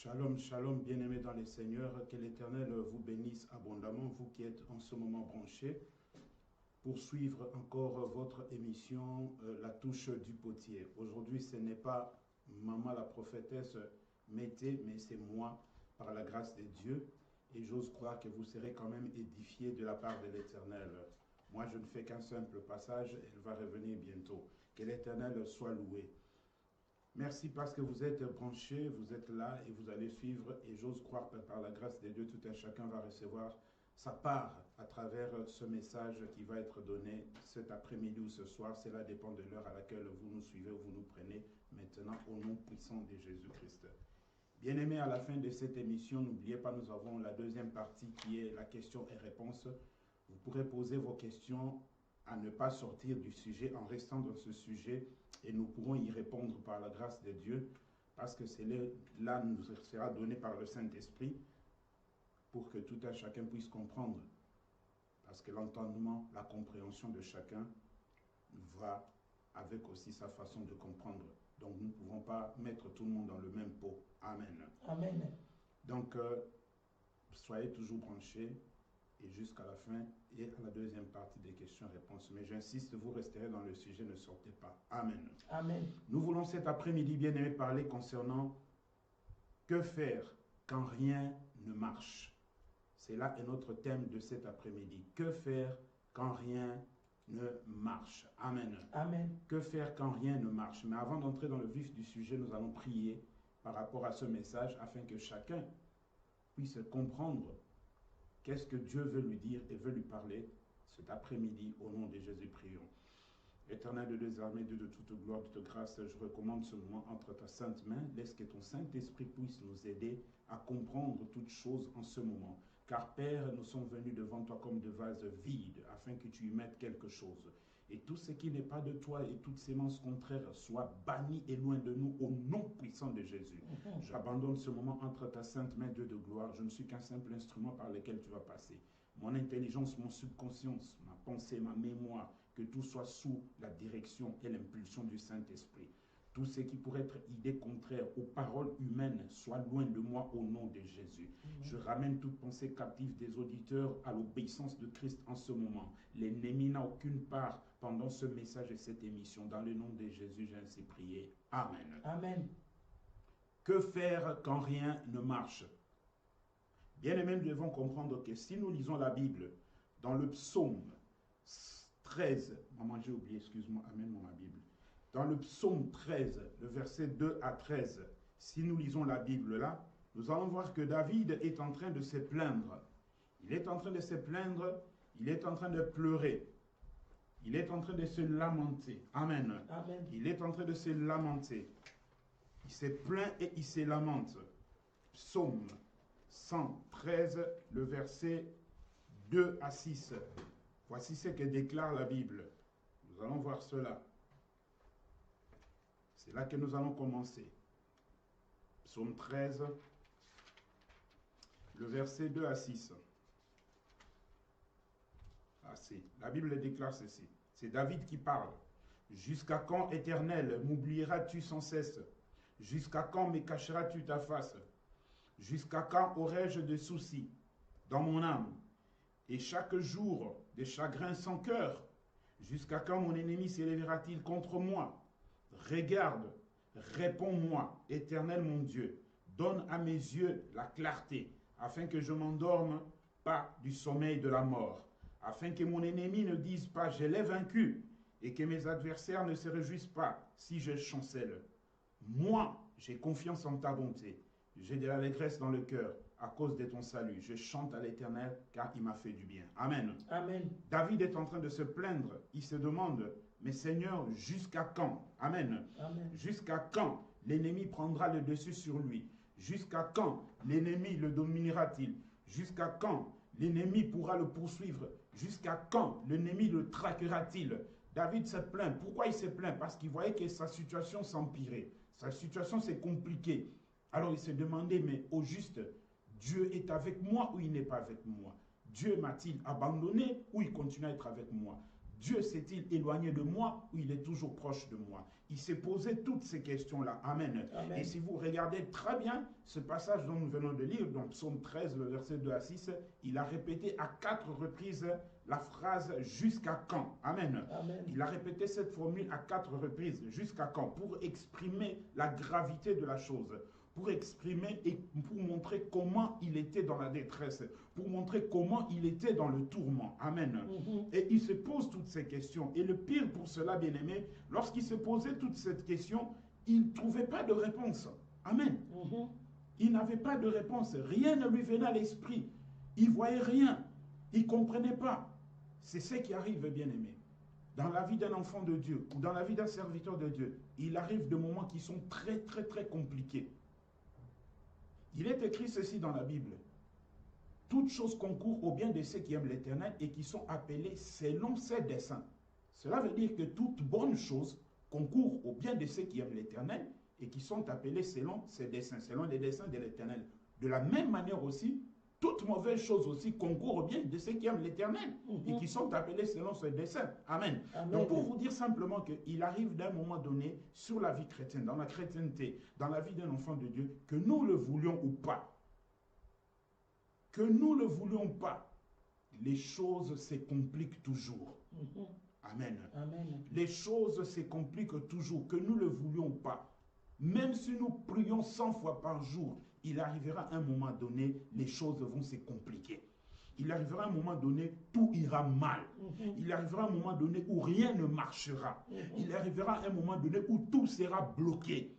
Shalom, shalom, bien-aimés dans les Seigneurs, que l'Éternel vous bénisse abondamment, vous qui êtes en ce moment branchés, pour suivre encore votre émission La touche du potier. Aujourd'hui, ce n'est pas Maman la prophétesse Mété, mais c'est moi, par la grâce de Dieu, et j'ose croire que vous serez quand même édifiés de la part de l'Éternel. Moi, je ne fais qu'un simple passage, elle va revenir bientôt. Que l'Éternel soit loué. Merci parce que vous êtes branchés, vous êtes là et vous allez suivre. Et j'ose croire que par la grâce de Dieu, tout un chacun va recevoir sa part à travers ce message qui va être donné cet après-midi ou ce soir. Cela dépend de l'heure à laquelle vous nous suivez ou vous nous prenez maintenant au nom puissant de Jésus-Christ. Bien-aimés, à la fin de cette émission, n'oubliez pas, nous avons la deuxième partie qui est la question et réponse. Vous pourrez poser vos questions à ne pas sortir du sujet en restant dans ce sujet et nous pourrons y répondre par la grâce de Dieu parce que là nous sera donné par le Saint-Esprit pour que tout un chacun puisse comprendre parce que l'entendement, la compréhension de chacun va avec aussi sa façon de comprendre. Donc nous ne pouvons pas mettre tout le monde dans le même pot. Amen. Amen. Donc soyez toujours branchés et jusqu'à la fin et à la deuxième partie des questions-réponses. Mais j'insiste, vous resterez dans le sujet, ne sortez pas. Amen. Amen. Nous voulons cet après-midi, bien-aimés, parler concernant que faire quand rien ne marche. C'est là est notre thème de cet après-midi. Que faire quand rien ne marche. Amen. Amen. Que faire quand rien ne marche. Mais avant d'entrer dans le vif du sujet, nous allons prier par rapport à ce message afin que chacun puisse comprendre qu'est-ce que Dieu veut lui dire et veut lui parler cet après-midi au nom de Jésus, prions. Éternel de deux armées, Dieu de toute gloire, de toute grâce, je recommande ce moment entre ta sainte main. Laisse que ton Saint-Esprit puisse nous aider à comprendre toutes choses en ce moment. Car Père, nous sommes venus devant toi comme de vases vides afin que tu y mettes quelque chose. Et tout ce qui n'est pas de toi et toute sémence contraire soit banni et loin de nous au nom puissant de Jésus. J'abandonne ce moment entre ta sainte main, Dieu de gloire. Je ne suis qu'un simple instrument par lequel tu vas passer. Mon intelligence, mon subconscience, ma pensée, ma mémoire, que tout soit sous la direction et l'impulsion du Saint-Esprit. Tout ce qui pourrait être idée contraire aux paroles humaines soit loin de moi au nom de Jésus. Je ramène toute pensée captive des auditeurs à l'obéissance de Christ en ce moment. L'ennemi n'a aucune part pendant ce message et cette émission. Dans le nom de Jésus, j'ai ainsi prié. Amen. Amen. Que faire quand rien ne marche? Bien-aimés, nous devons comprendre que si nous lisons la Bible dans le psaume 13, maman j'ai oublié, excuse-moi, amène-moi ma Bible. Dans le psaume 13, le verset 2 à 13, si nous lisons la Bible là, nous allons voir que David est en train de se plaindre. Il est en train de se plaindre, il est en train de pleurer. Il est en train de se lamenter. Amen. Amen. Il est en train de se lamenter. Il se plaint et il se lamente. Psaume 113, le verset 2 à 6. Voici ce que déclare la Bible. Nous allons voir cela. C'est là que nous allons commencer. Psaume 13, le verset 2 à 6. La Bible déclare ceci. C'est David qui parle. Jusqu'à quand, Éternel, m'oublieras-tu sans cesse? Jusqu'à quand me cacheras-tu ta face? Jusqu'à quand aurai-je des soucis dans mon âme et chaque jour des chagrins sans cœur? Jusqu'à quand mon ennemi s'élèvera-t-il contre moi? Regarde, réponds-moi, Éternel mon Dieu. Donne à mes yeux la clarté, afin que je m'endorme pas du sommeil de la mort, afin que mon ennemi ne dise pas « je l'ai vaincu » et que mes adversaires ne se réjouissent pas si je chancelle. Moi, j'ai confiance en ta bonté. J'ai de l'allégresse dans le cœur à cause de ton salut. Je chante à l'Éternel car il m'a fait du bien. Amen. Amen. David est en train de se plaindre. Il se demande, mais Seigneur, jusqu'à quand? Amen. Amen. Jusqu'à quand l'ennemi prendra le dessus sur lui? Jusqu'à quand l'ennemi le dominera-t-il? Jusqu'à quand l'ennemi pourra le poursuivre? Jusqu'à quand l'ennemi le traquera-t-il? David se plaint. Pourquoi il se plaint? Parce qu'il voyait que sa situation s'empirait. Sa situation s'est compliquée. Alors il se demandait, mais au juste, Dieu est avec moi ou il n'est pas avec moi? Dieu m'a-t-il abandonné ou il continue à être avec moi? Dieu s'est-il éloigné de moi ou il est toujours proche de moi? Il s'est posé toutes ces questions-là. Amen. Amen. Et si vous regardez très bien ce passage dont nous venons de lire, dans Psaume 13, le verset 2 à 6, il a répété à 4 reprises la phrase « jusqu'à quand ?» Amen. Amen. Il a répété cette formule à 4 reprises. Jusqu'à quand? Pour exprimer la gravité de la chose, pour exprimer et pour montrer comment il était dans la détresse, pour montrer comment il était dans le tourment. Amen. Et il se pose toutes ces questions. Et le pire pour cela, bien-aimé, lorsqu'il se posait toutes ces questions, il ne trouvait pas de réponse. Amen. Il n'avait pas de réponse. Rien ne lui venait à l'esprit. Il ne voyait rien. Il ne comprenait pas. C'est ce qui arrive, bien-aimé. Dans la vie d'un enfant de Dieu ou dans la vie d'un serviteur de Dieu, il arrive des moments qui sont très, très, très compliqués. Il est écrit ceci dans la Bible. Toutes choses concourent au bien de ceux qui aiment l'Éternel et qui sont appelés selon ses desseins. Cela veut dire que toute bonne chose concourt au bien de ceux qui aiment l'Éternel et qui sont appelés selon ses desseins, selon les desseins de l'Éternel. De la même manière aussi, toute mauvaise chose aussi concourt au bien de ceux qui aiment l'Éternel et qui sont appelés selon ses desseins. Amen. Amen. Donc pour vous dire simplement qu'il arrive d'un moment donné sur la vie chrétienne, dans la chrétienté, dans la vie d'un enfant de Dieu, que nous le voulions ou pas, les choses se compliquent toujours. Amen. Amen. Les choses se compliquent toujours, que nous le voulions ou pas. Même si nous prions 100 fois par jour, il arrivera un moment donné, les choses vont se compliquer. Il arrivera un moment donné, tout ira mal. Il arrivera un moment donné où rien ne marchera. Il arrivera un moment donné où tout sera bloqué.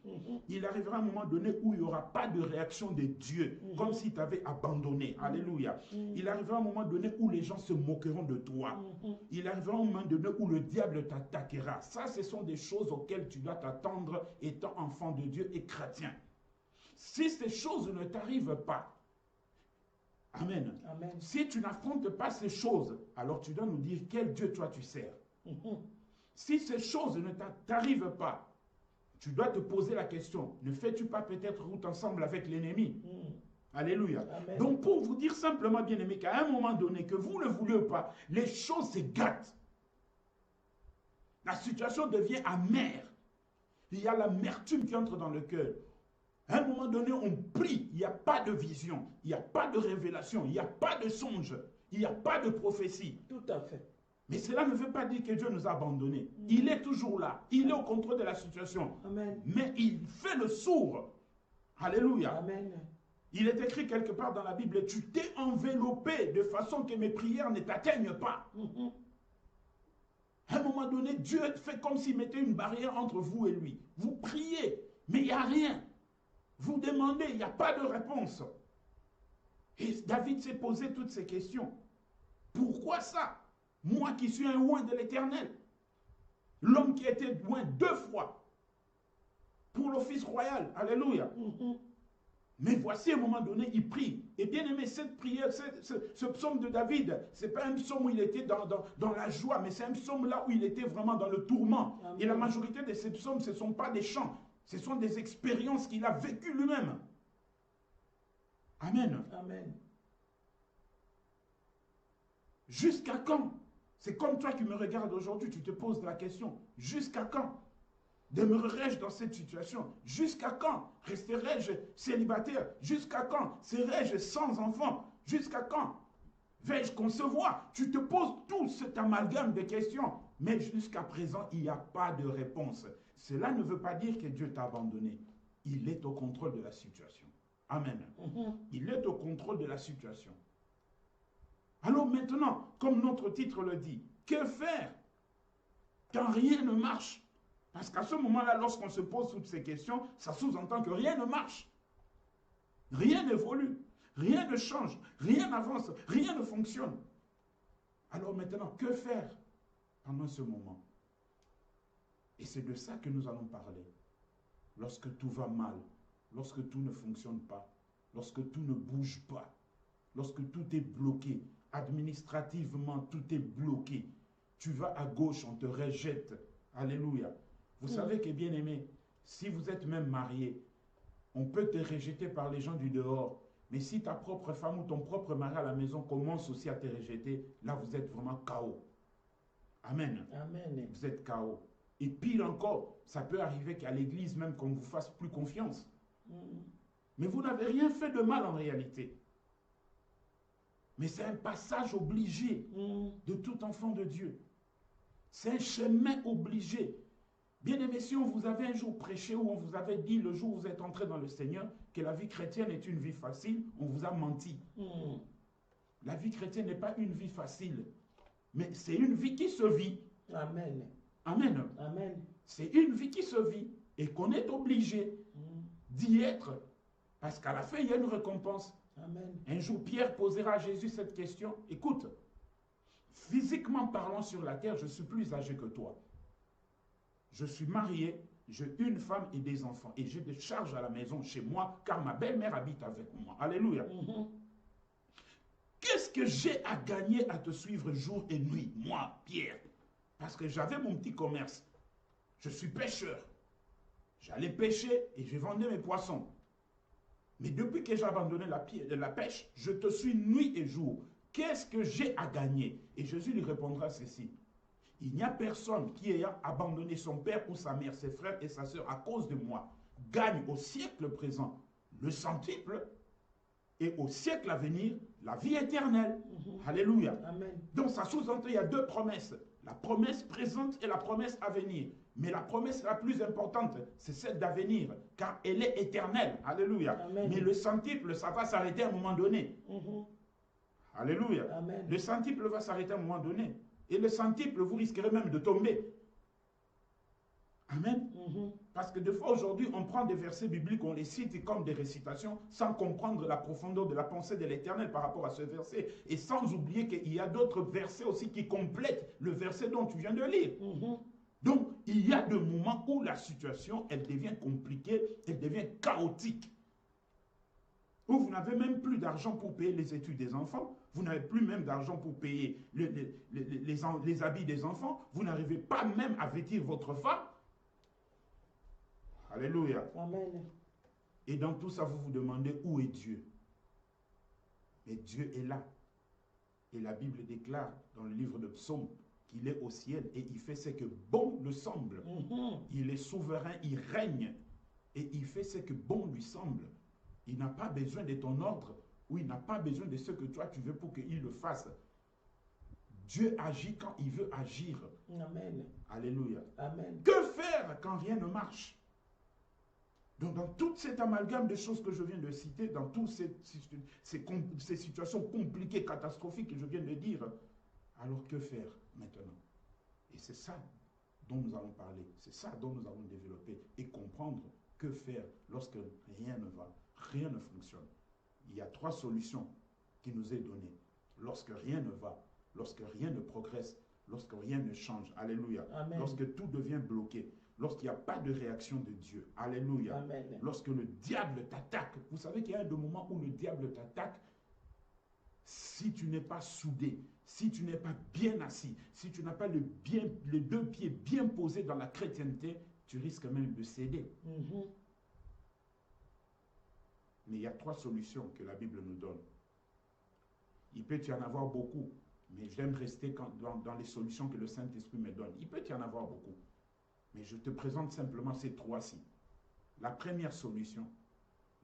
Il arrivera un moment donné où il n'y aura pas de réaction de Dieu, comme si tu avais abandonné. Alléluia. Il arrivera un moment donné où les gens se moqueront de toi. Il arrivera un moment donné où le diable t'attaquera. Ça, ce sont des choses auxquelles tu dois t'attendre étant enfant de Dieu et chrétien. Si ces choses ne t'arrivent pas, Amen. Amen. Si tu n'affrontes pas ces choses, alors tu dois nous dire quel Dieu toi tu sers. Si ces choses ne t'arrivent pas, tu dois te poser la question, ne fais-tu pas peut-être route ensemble avec l'ennemi? Alléluia. Amen. Donc pour vous dire simplement, bien aimé, qu'à un moment donné, que vous ne voulez pas, les choses se gâtent. La situation devient amère. Il y a l'amertume qui entre dans le cœur. À un moment donné, on prie, il n'y a pas de vision, il n'y a pas de révélation, il n'y a pas de songe, il n'y a pas de prophétie. Tout à fait. Mais cela ne veut pas dire que Dieu nous a abandonnés. Il est toujours là, il est au contrôle de la situation. Amen. Mais il fait le sourd. Alléluia. Amen. Il est écrit quelque part dans la Bible, tu t'es enveloppé de façon que mes prières ne t'atteignent pas. À un moment donné, Dieu fait comme s'il mettait une barrière entre vous et lui. Vous priez, mais il n'y a rien. Vous demandez, il n'y a pas de réponse. Et David s'est posé toutes ces questions. Pourquoi ça? Moi qui suis un oint de l'Éternel. L'homme qui a été oint 2 fois pour l'office royal. Alléluia. Mais voici à un moment donné, il prie. Et bien aimé, cette prière, ce psaume de David, ce n'est pas un psaume où il était dans la joie, mais c'est un psaume là où il était vraiment dans le tourment. Amen. Et la majorité de ces psaumes, ce ne sont pas des chants. Ce sont des expériences qu'il a vécues lui-même. Amen. Amen. Jusqu'à quand? C'est comme toi qui me regardes aujourd'hui, tu te poses la question. Jusqu'à quand demeurerai-je dans cette situation? Jusqu'à quand resterai-je célibataire? Jusqu'à quand serai-je sans enfant? Jusqu'à quand vais-je concevoir? Tu te poses tout cet amalgame de questions. Mais jusqu'à présent, il n'y a pas de réponse. Cela ne veut pas dire que Dieu t'a abandonné. Il est au contrôle de la situation. Amen. Il est au contrôle de la situation. Alors maintenant, comme notre titre le dit, que faire quand rien ne marche? Parce qu'à ce moment-là, lorsqu'on se pose toutes ces questions, ça sous-entend que rien ne marche. Rien n'évolue, rien ne change, rien n'avance, rien ne fonctionne. Alors maintenant, que faire pendant ce moment? Et c'est de ça que nous allons parler. Lorsque tout va mal, lorsque tout ne fonctionne pas, lorsque tout ne bouge pas, lorsque tout est bloqué, administrativement tout est bloqué, tu vas à gauche, on te rejette. Alléluia. Vous savez que bien aimé, si vous êtes même marié, on peut te rejeter par les gens du dehors, mais si ta propre femme ou ton propre mari à la maison commence aussi à te rejeter, là vous êtes vraiment KO. Amen. Amen. Vous êtes KO. Et pire encore, ça peut arriver qu'à l'église même qu'on ne vous fasse plus confiance. Mais vous n'avez rien fait de mal en réalité. Mais c'est un passage obligé de tout enfant de Dieu. C'est un chemin obligé. Bien-aimés, si on vous avait un jour prêché ou on vous avait dit le jour où vous êtes entré dans le Seigneur que la vie chrétienne est une vie facile, on vous a menti. La vie chrétienne n'est pas une vie facile, mais c'est une vie qui se vit. Amen. Amen. Amen. C'est une vie qui se vit et qu'on est obligé d'y être parce qu'à la fin, il y a une récompense. Amen. Un jour, Pierre posera à Jésus cette question. Écoute, physiquement parlant sur la terre, je suis plus âgé que toi. Je suis marié, j'ai une femme et des enfants. Et j'ai des charges à la maison chez moi, car ma belle-mère habite avec moi. Alléluia. Qu'est-ce que j'ai à gagner à te suivre jour et nuit, moi, Pierre? Parce que j'avais mon petit commerce. Je suis pêcheur. J'allais pêcher et je vendais mes poissons. Mais depuis que j'ai abandonné la pêche, je te suis nuit et jour. Qu'est-ce que j'ai à gagner? Et Jésus lui répondra ceci. Il n'y a personne qui ayant abandonné son père ou sa mère, ses frères et sa sœur à cause de moi, gagne au siècle présent le centuple et au siècle à venir la vie éternelle. Alléluia. Amen. Donc ça sous-entend, il y a deux promesses. La promesse présente et la promesse à venir. Mais la promesse la plus importante, c'est celle d'avenir, car elle est éternelle. Alléluia. Amen. Mais le centuple, ça va s'arrêter à un moment donné. Alléluia. Amen. Le centuple va s'arrêter à un moment donné. Et le centuple, vous risquerez même de tomber. Amen. Parce que des fois aujourd'hui, on prend des versets bibliques, on les cite comme des récitations, sans comprendre la profondeur de la pensée de l'Éternel par rapport à ce verset. Et sans oublier qu'il y a d'autres versets aussi qui complètent le verset dont tu viens de lire. Donc, il y a des moments où la situation, elle devient compliquée, elle devient chaotique. Où vous n'avez même plus d'argent pour payer les études des enfants, vous n'avez plus même d'argent pour payer les habits des enfants, vous n'arrivez pas même à vêtir votre femme. Alléluia. Amen. Et dans tout ça, vous vous demandez où est Dieu. Mais Dieu est là. Et la Bible déclare dans le livre de Psaume qu'il est au ciel et il fait ce que bon lui semble. Il est souverain, il règne et il fait ce que bon lui semble. Il n'a pas besoin de ton ordre ou il n'a pas besoin de ce que toi tu veux pour qu'il le fasse. Dieu agit quand il veut agir. Amen. Alléluia. Amen. Que faire quand rien ne marche? Donc, dans toute cette amalgame de choses que je viens de citer, dans toutes ces situations compliquées, catastrophiques que je viens de dire, alors que faire maintenant? Et c'est ça dont nous allons parler, c'est ça dont nous allons développer et comprendre que faire lorsque rien ne va, rien ne fonctionne. Il y a trois solutions qui nous est données. Lorsque rien ne va, lorsque rien ne progresse, lorsque rien ne change, alléluia, Amen. lorsque tout devient bloqué, lorsqu'il n'y a pas de réaction de Dieu, alléluia, Amen. lorsque le diable t'attaque, vous savez qu'il y a un moment où le diable t'attaque, si tu n'es pas soudé, si tu n'es pas bien assis, si tu n'as pas les deux pieds bien posés dans la chrétienté, tu risques même de céder. Mais il y a trois solutions que la Bible nous donne. Il peut y en avoir beaucoup, mais j'aime rester dans les solutions que le Saint-Esprit me donne. Il peut y en avoir beaucoup, mais je te présente simplement ces trois-ci. La première solution,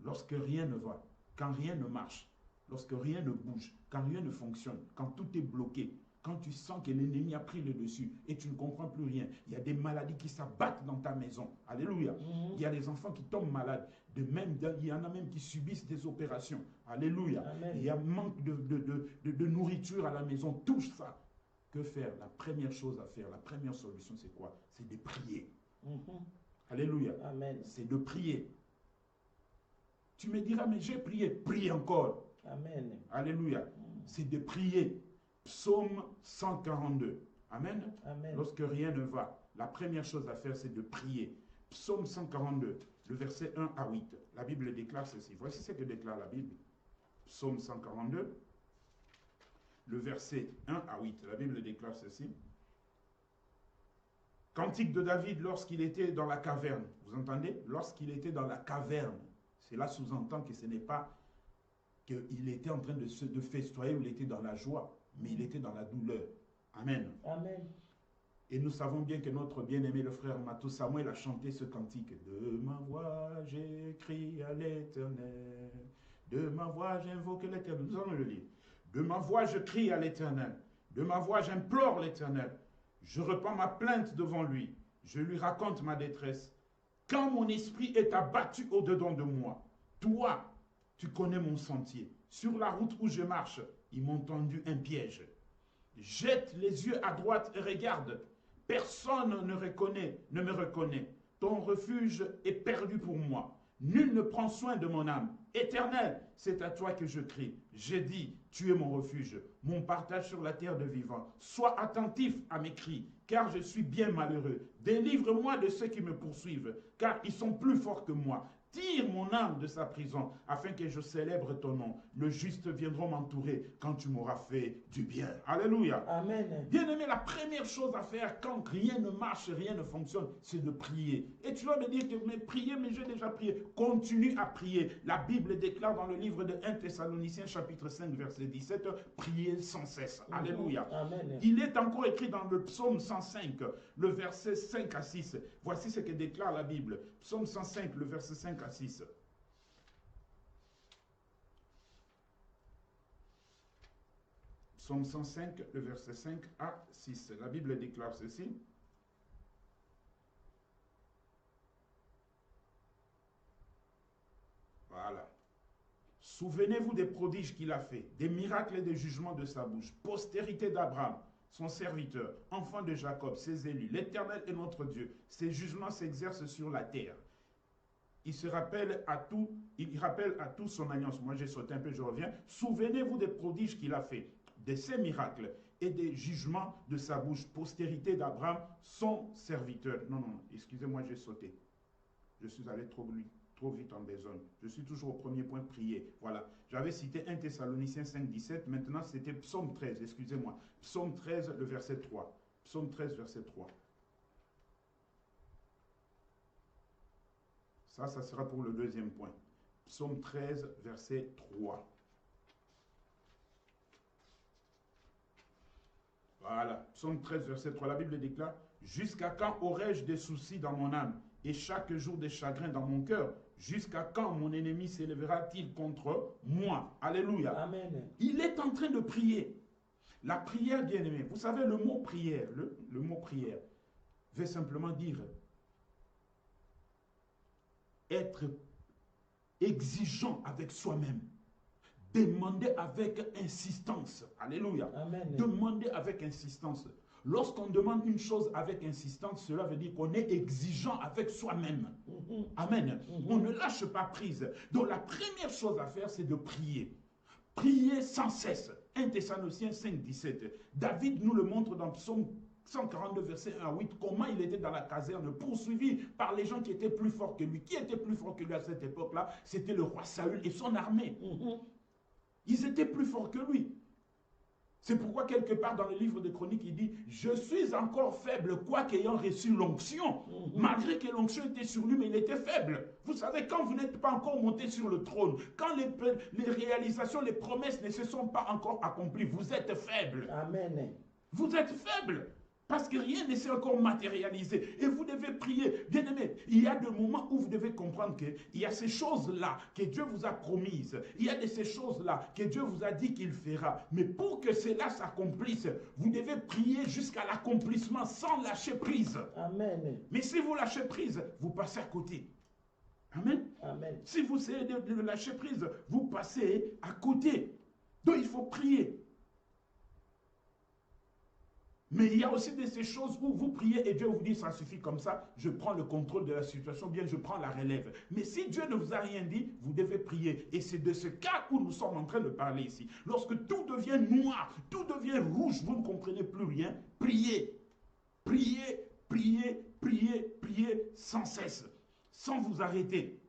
lorsque rien ne va, quand rien ne marche, lorsque rien ne bouge, quand rien ne fonctionne, quand tout est bloqué, quand tu sens que l'ennemi a pris le dessus et tu ne comprends plus rien, il y a des maladies qui s'abattent dans ta maison. Alléluia. Il y a des enfants qui tombent malades. De même, il y en a même qui subissent des opérations. Alléluia. Amen. Il y a manque de nourriture à la maison. Tout ça. Que faire? La première chose à faire, la première solution, c'est quoi? C'est de prier. Alléluia. Amen. C'est de prier. Tu me diras, mais j'ai prié. Prie encore. Amen. Alléluia. C'est de prier. Psaume 142. Amen. Amen. Lorsque rien ne va, la première chose à faire, c'est de prier. Psaume 142, le verset 1 à 8. La Bible déclare ceci. Voici ce que déclare la Bible. Psaume 142, le verset 1 à 8. La Bible déclare ceci. Cantique de David lorsqu'il était dans la caverne. Vous entendez? Lorsqu'il était dans la caverne. Cela sous-entend que ce n'est pas qu'il était en train de festoyer ou il était dans la joie, mais il était dans la douleur. Amen. Amen. Et nous savons bien que notre bien-aimé, le frère Matou Samuel, a chanté ce cantique. De ma voix, j'écris à l'Éternel. De ma voix, j'invoque l'Éternel. Nous allons le lire. De ma voix, je crie à l'Éternel. De ma voix, j'implore l'Éternel. Je repens ma plainte devant lui. Je lui raconte ma détresse. Quand mon esprit est abattu au-dedans de moi, toi, tu connais mon sentier. Sur la route où je marche, ils m'ont tendu un piège. Jette les yeux à droite et regarde. Personne ne me reconnaît. Ton refuge est perdu pour moi. Nul ne prend soin de mon âme. Éternel, c'est à toi que je crie. J'ai dit, tu es mon refuge, mon partage sur la terre de vivants. Sois attentif à mes cris, car je suis bien malheureux. Délivre-moi de ceux qui me poursuivent, car ils sont plus forts que moi. Tire mon âme de sa prison, afin que je célèbre ton nom. Le juste viendra m'entourer quand tu m'auras fait du bien. Alléluia. Amen. Bien-aimé, la première chose à faire quand rien ne marche, rien ne fonctionne, c'est de prier. Et tu vas me dire que mais prier, mais j'ai déjà prié. Continue à prier. La Bible déclare dans le livre de 1 Thessaloniciens chapitre 5 verset 17, priez sans cesse. Alléluia. Amen. Il est encore écrit dans le psaume 105, le verset 5 à 6. Voici ce que déclare la Bible. Psaume 105, le verset 5 à 6. Psaume 105, le verset 5 à 6. La Bible déclare ceci. Voilà. Souvenez-vous des prodiges qu'il a fait, des miracles et des jugements de sa bouche. Postérité d'Abraham, son serviteur, enfant de Jacob, ses élus. L'Éternel est notre Dieu. Ses jugements s'exercent sur la terre. Il rappelle à tout son alliance. Moi, j'ai sauté un peu, je reviens. Souvenez-vous des prodiges qu'il a fait, de ses miracles et des jugements de sa bouche. Postérité d'Abraham, son serviteur. Non, excusez-moi, j'ai sauté. Je suis allé trop vite en besogne. Je suis toujours au premier point, prier. Voilà. J'avais cité 1 Thessaloniciens 5, 17. Maintenant, c'était Psaume 13, excusez-moi. Psaume 13, le verset 3. Psaume 13, verset 3. Ça sera pour le deuxième point. Psaume 13, verset 3. Voilà. Psaume 13, verset 3. La Bible déclare, « Jusqu'à quand aurai-je des soucis dans mon âme et chaque jour des chagrins dans mon cœur? Jusqu'à quand mon ennemi s'élèvera-t-il contre moi? » Alléluia. Amen. Il est en train de prier. La prière, bien aimé, vous savez, le mot prière, le mot prière veut simplement dire être exigeant avec soi-même. Demander avec insistance. Alléluia. Amen. Demander avec insistance. Lorsqu'on demande une chose avec insistance, cela veut dire qu'on est exigeant avec soi-même. Amen. On ne lâche pas prise. Donc la première chose à faire, c'est de prier. Prier sans cesse. 1 Thessaloniciens 5, 17. David nous le montre dans Psaume 142, verset 1 à 8, comment il était dans la caserne, poursuivi par les gens qui étaient plus forts que lui. Qui était plus fort que lui à cette époque-là? C'était le roi Saül et son armée. Ils étaient plus forts que lui. C'est pourquoi quelque part dans le livre de Chroniques, il dit, je suis encore faible, quoique ayant reçu l'onction, malgré que l'onction était sur lui, mais il était faible. Vous savez, quand vous n'êtes pas encore monté sur le trône, quand les réalisations, les promesses ne se sont pas encore accomplies, vous êtes faible. Amen. Vous êtes faible. Parce que rien ne s'est encore matérialisé. Et vous devez prier. Bien aimé, il y a des moments où vous devez comprendre qu'il y a ces choses-là que Dieu vous a promises. Il y a de ces choses-là que Dieu vous a dit qu'il fera. Mais pour que cela s'accomplisse, vous devez prier jusqu'à l'accomplissement sans lâcher prise. Amen. Mais si vous lâchez prise, vous passez à côté. Amen. Amen. Si vous essayez de lâcher prise, vous passez à côté. Donc il faut prier. Mais il y a aussi de ces choses où vous priez et Dieu vous dit ça suffit comme ça, je prends le contrôle de la situation, bien je prends la relève. Mais si Dieu ne vous a rien dit, vous devez prier. Et c'est de ce cas où nous sommes en train de parler ici. Lorsque tout devient noir, tout devient rouge, vous ne comprenez plus rien, priez. Priez, priez, priez, priez sans cesse, sans vous arrêter.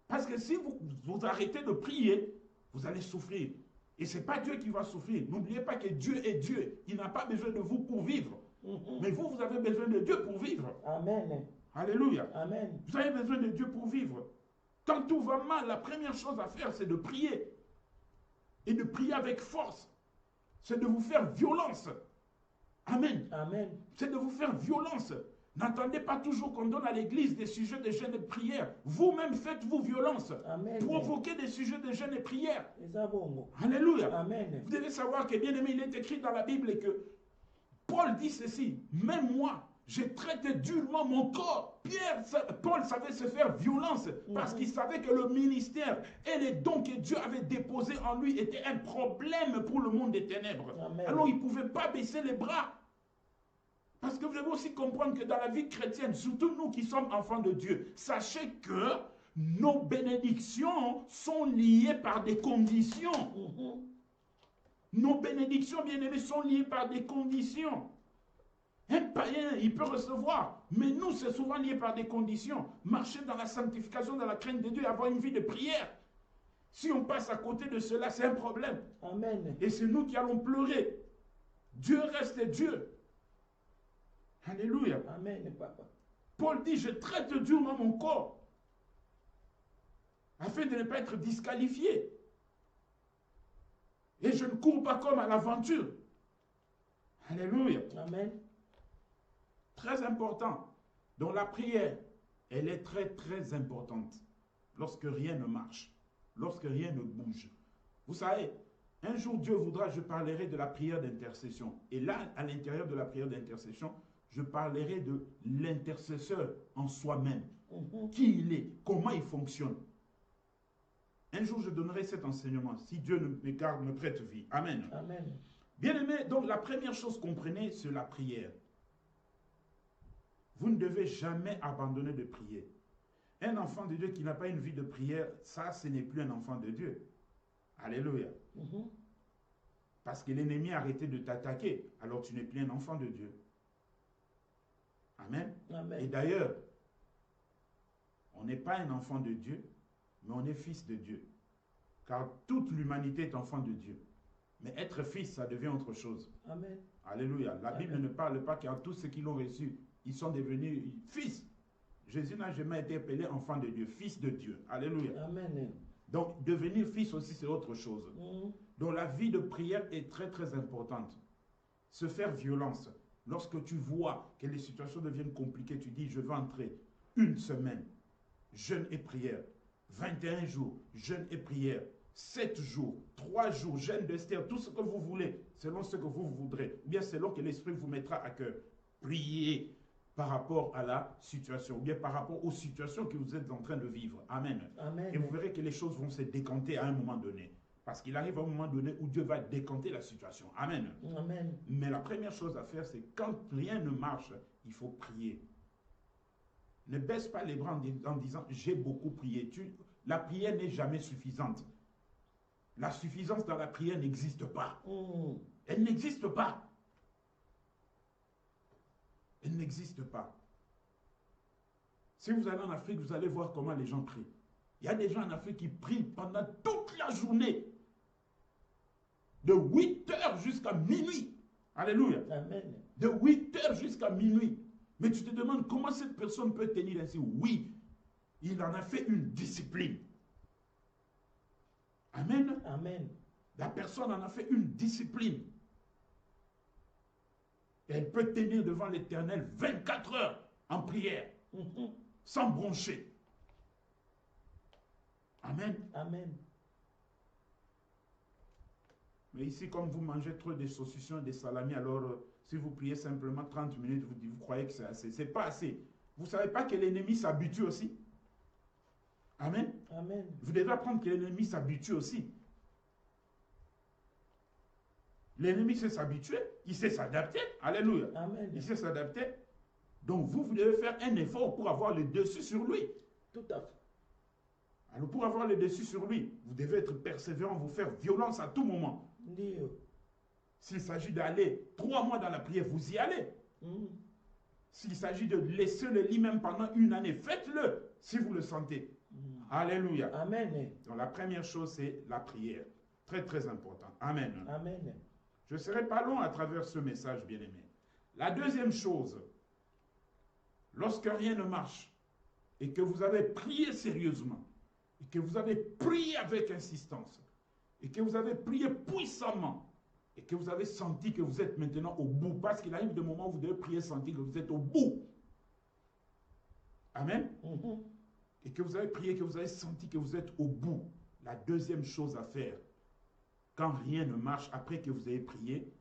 Parce que si vous arrêtez de prier, vous allez souffrir. Et ce n'est pas Dieu qui va souffrir. N'oubliez pas que Dieu est Dieu. Il n'a pas besoin de vous pour vivre. Mais vous avez besoin de Dieu pour vivre. Amen. Alléluia. Amen. Vous avez besoin de Dieu pour vivre. Quand tout va mal, la première chose à faire, c'est de prier. Et de prier avec force. C'est de vous faire violence. Amen. Amen. C'est de vous faire violence. N'entendez pas toujours qu'on donne à l'église des sujets de jeûne et de prière. Vous-même faites-vous violence. Amen. Provoquez des sujets de jeûne et prière. Ezabongo. Alléluia. Amen. Vous devez savoir que, bien aimé, il est écrit dans la Bible que Paul dit ceci. Même moi, j'ai traité durement mon corps. Paul savait se faire violence parce qu'il savait que le ministère et les dons que Dieu avait déposés en lui étaient un problème pour le monde des ténèbres. Amen. Alors il ne pouvait pas baisser les bras. Parce que vous devez aussi comprendre que dans la vie chrétienne, surtout nous qui sommes enfants de Dieu, sachez que nos bénédictions sont liées par des conditions. Nos bénédictions, bien-aimés, sont liées par des conditions. Un païen, il peut recevoir, mais nous, c'est souvent lié par des conditions. Marcher dans la sanctification, dans la crainte de Dieu, avoir une vie de prière. Si on passe à côté de cela, c'est un problème. Amen. Et c'est nous qui allons pleurer. Dieu reste Dieu. Alléluia. Amen, papa. Paul dit, je traite durement mon corps, afin de ne pas être disqualifié. Et je ne cours pas comme à l'aventure. Alléluia. Amen. Très important. Donc la prière, elle est très très importante. Lorsque rien ne marche, lorsque rien ne bouge. Vous savez, un jour Dieu voudra, je parlerai de la prière d'intercession. Et là, à l'intérieur de la prière d'intercession, je parlerai de l'intercesseur en soi-même. Qui il est, comment il fonctionne. Un jour, je donnerai cet enseignement, si Dieu me garde, me prête vie. Amen. Amen. Bien-aimés, donc la première chose, comprenez, c'est la prière. Vous ne devez jamais abandonner de prier. Un enfant de Dieu qui n'a pas une vie de prière, ça, ce n'est plus un enfant de Dieu. Alléluia. Parce que l'ennemi a arrêté de t'attaquer, alors tu n'es plus un enfant de Dieu. Amen. Amen. Et d'ailleurs, on n'est pas un enfant de Dieu, mais on est fils de Dieu. Car toute l'humanité est enfant de Dieu. Mais être fils, ça devient autre chose. Amen. Alléluia. La Bible ne parle pas qu'à tous ceux qui l'ont reçu, ils sont devenus fils. Jésus n'a jamais été appelé enfant de Dieu, fils de Dieu. Alléluia. Amen. Donc, devenir fils aussi, c'est autre chose. Donc, la vie de prière est très, très importante. Se faire violence. Lorsque tu vois que les situations deviennent compliquées, tu dis, je vais entrer une semaine, jeûne et prière. 21 jours, jeûne et prière. 7 jours, 3 jours, jeûne d'Esther, tout ce que vous voulez, selon ce que vous voudrez, ou bien selon que l'Esprit vous mettra à cœur. Priez par rapport à la situation, ou bien par rapport aux situations que vous êtes en train de vivre. Amen. Amen. Et vous verrez que les choses vont se décanter à un moment donné. Parce qu'il arrive à un moment donné où Dieu va décanter la situation. Amen. Amen. Mais la première chose à faire, c'est quand rien ne marche, il faut prier. Ne baisse pas les bras en disant, j'ai beaucoup prié. La prière n'est jamais suffisante. La suffisance dans la prière n'existe pas. Elle n'existe pas. Elle n'existe pas. Si vous allez en Afrique, vous allez voir comment les gens prient. Il y a des gens en Afrique qui prient pendant toute la journée. De 8 heures jusqu'à minuit. Alléluia. Amen. De 8 heures jusqu'à minuit. Mais tu te demandes comment cette personne peut tenir ainsi. Oui, il en a fait une discipline. Amen. Amen. La personne en a fait une discipline. Elle peut tenir devant l'Éternel 24 heures en prière, sans broncher. Amen. Amen. Mais ici, comme vous mangez trop de saucissons et des salamis, alors si vous priez simplement 30 minutes, vous croyez que c'est assez. Ce n'est pas assez. Vous ne savez pas que l'ennemi s'habitue aussi. Amen. Amen. Vous devez apprendre que l'ennemi s'habitue aussi. L'ennemi sait s'habituer, il sait s'adapter. Alléluia. Amen. Il sait s'adapter. Donc vous devez faire un effort pour avoir le dessus sur lui. Tout à fait. Alors pour avoir le dessus sur lui, vous devez être persévérant, vous faire violence à tout moment. Dio. S'il s'agit d'aller 3 mois dans la prière, vous y allez. S'il s'agit de laisser le lit même pendant une année, faites-le si vous le sentez. Alléluia. Amen. Donc la première chose, c'est la prière. Très très important. Amen. Amen. Je ne serai pas long à travers ce message, bien-aimé. La deuxième chose, lorsque rien ne marche et que vous avez prié sérieusement, et que vous avez prié avec insistance, et que vous avez prié puissamment, et que vous avez senti que vous êtes maintenant au bout, parce qu'il arrive des moments où vous devez prier, sentir que vous êtes au bout. Amen. Et que vous avez prié, que vous avez senti que vous êtes au bout. La deuxième chose à faire, quand rien ne marche, après que vous avez prié,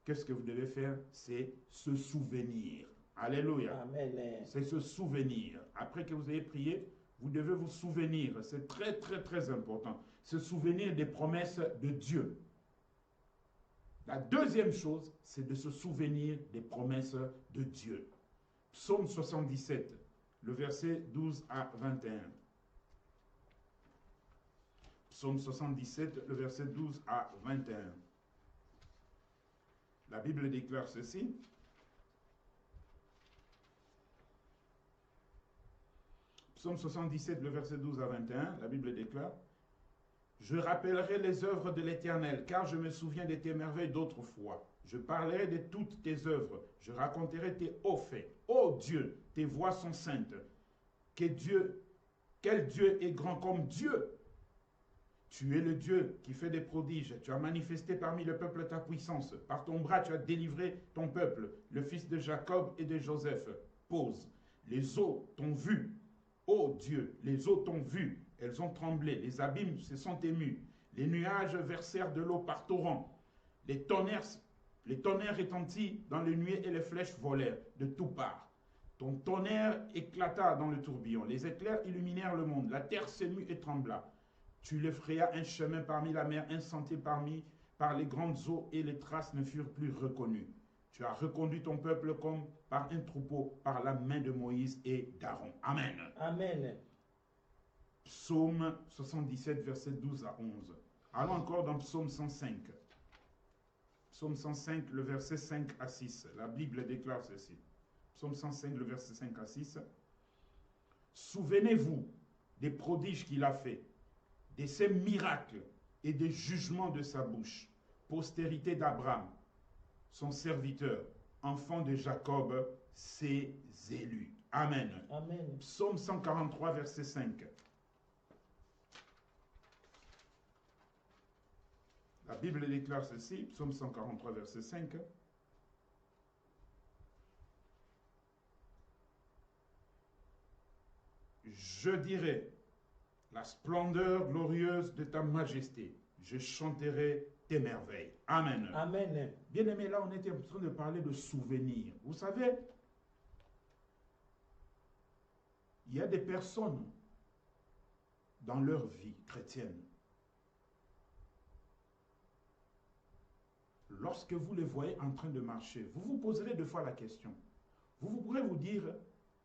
qu'est-ce que vous devez faire? C'est se souvenir. Alléluia. Amen. C'est se souvenir. Après que vous avez prié, vous devez vous souvenir. C'est très, très, très important. Se souvenir des promesses de Dieu. La deuxième chose, c'est de se souvenir des promesses de Dieu. Psaume 77, le verset 12 à 21. Psaume 77, le verset 12 à 21. La Bible déclare ceci. Psaume 77, le verset 12 à 21, la Bible déclare: Je rappellerai les œuvres de l'Éternel, car je me souviens de tes merveilles d'autrefois. Je parlerai de toutes tes œuvres, je raconterai tes hauts faits. Ô Dieu, tes voies sont saintes. Quel Dieu est grand comme Dieu? Tu es le Dieu qui fait des prodiges. Tu as manifesté parmi le peuple ta puissance. Par ton bras, tu as délivré ton peuple, le fils de Jacob et de Joseph. Pause. Les eaux t'ont vu. Ô Dieu, les eaux t'ont vu. Elles ont tremblé. Les abîmes se sont émus. Les nuages versèrent de l'eau par torrents. Les tonnerres retentirent dans les nuées et les flèches volèrent de toutes parts. Ton tonnerre éclata dans le tourbillon. Les éclairs illuminèrent le monde. La terre s'émut et trembla. Tu le frayas un chemin parmi la mer, un sentier par les grandes eaux, et les traces ne furent plus reconnues. Tu as reconduit ton peuple comme par un troupeau, par la main de Moïse et d'Aaron. Amen. Amen. Psaume 77, verset 12 à 11. Allons encore dans Psaume 105. Psaume 105, le verset 5 à 6. La Bible déclare ceci. Psaume 105, le verset 5 à 6. Souvenez-vous des prodiges qu'il a faits, de ses miracles et des jugements de sa bouche. Postérité d'Abraham, son serviteur, enfant de Jacob, ses élus. Amen. Amen. Psaume 143, verset 5. La Bible déclare ceci, Psaume 143, verset 5. Je dirai la splendeur glorieuse de ta majesté. Je chanterai tes merveilles. Amen. Amen. Bien-aimés, là, on était en train de parler de souvenirs. Vous savez, il y a des personnes dans leur vie chrétienne. Lorsque vous les voyez en train de marcher, vous vous poserez deux fois la question. Vous pourrez vous dire,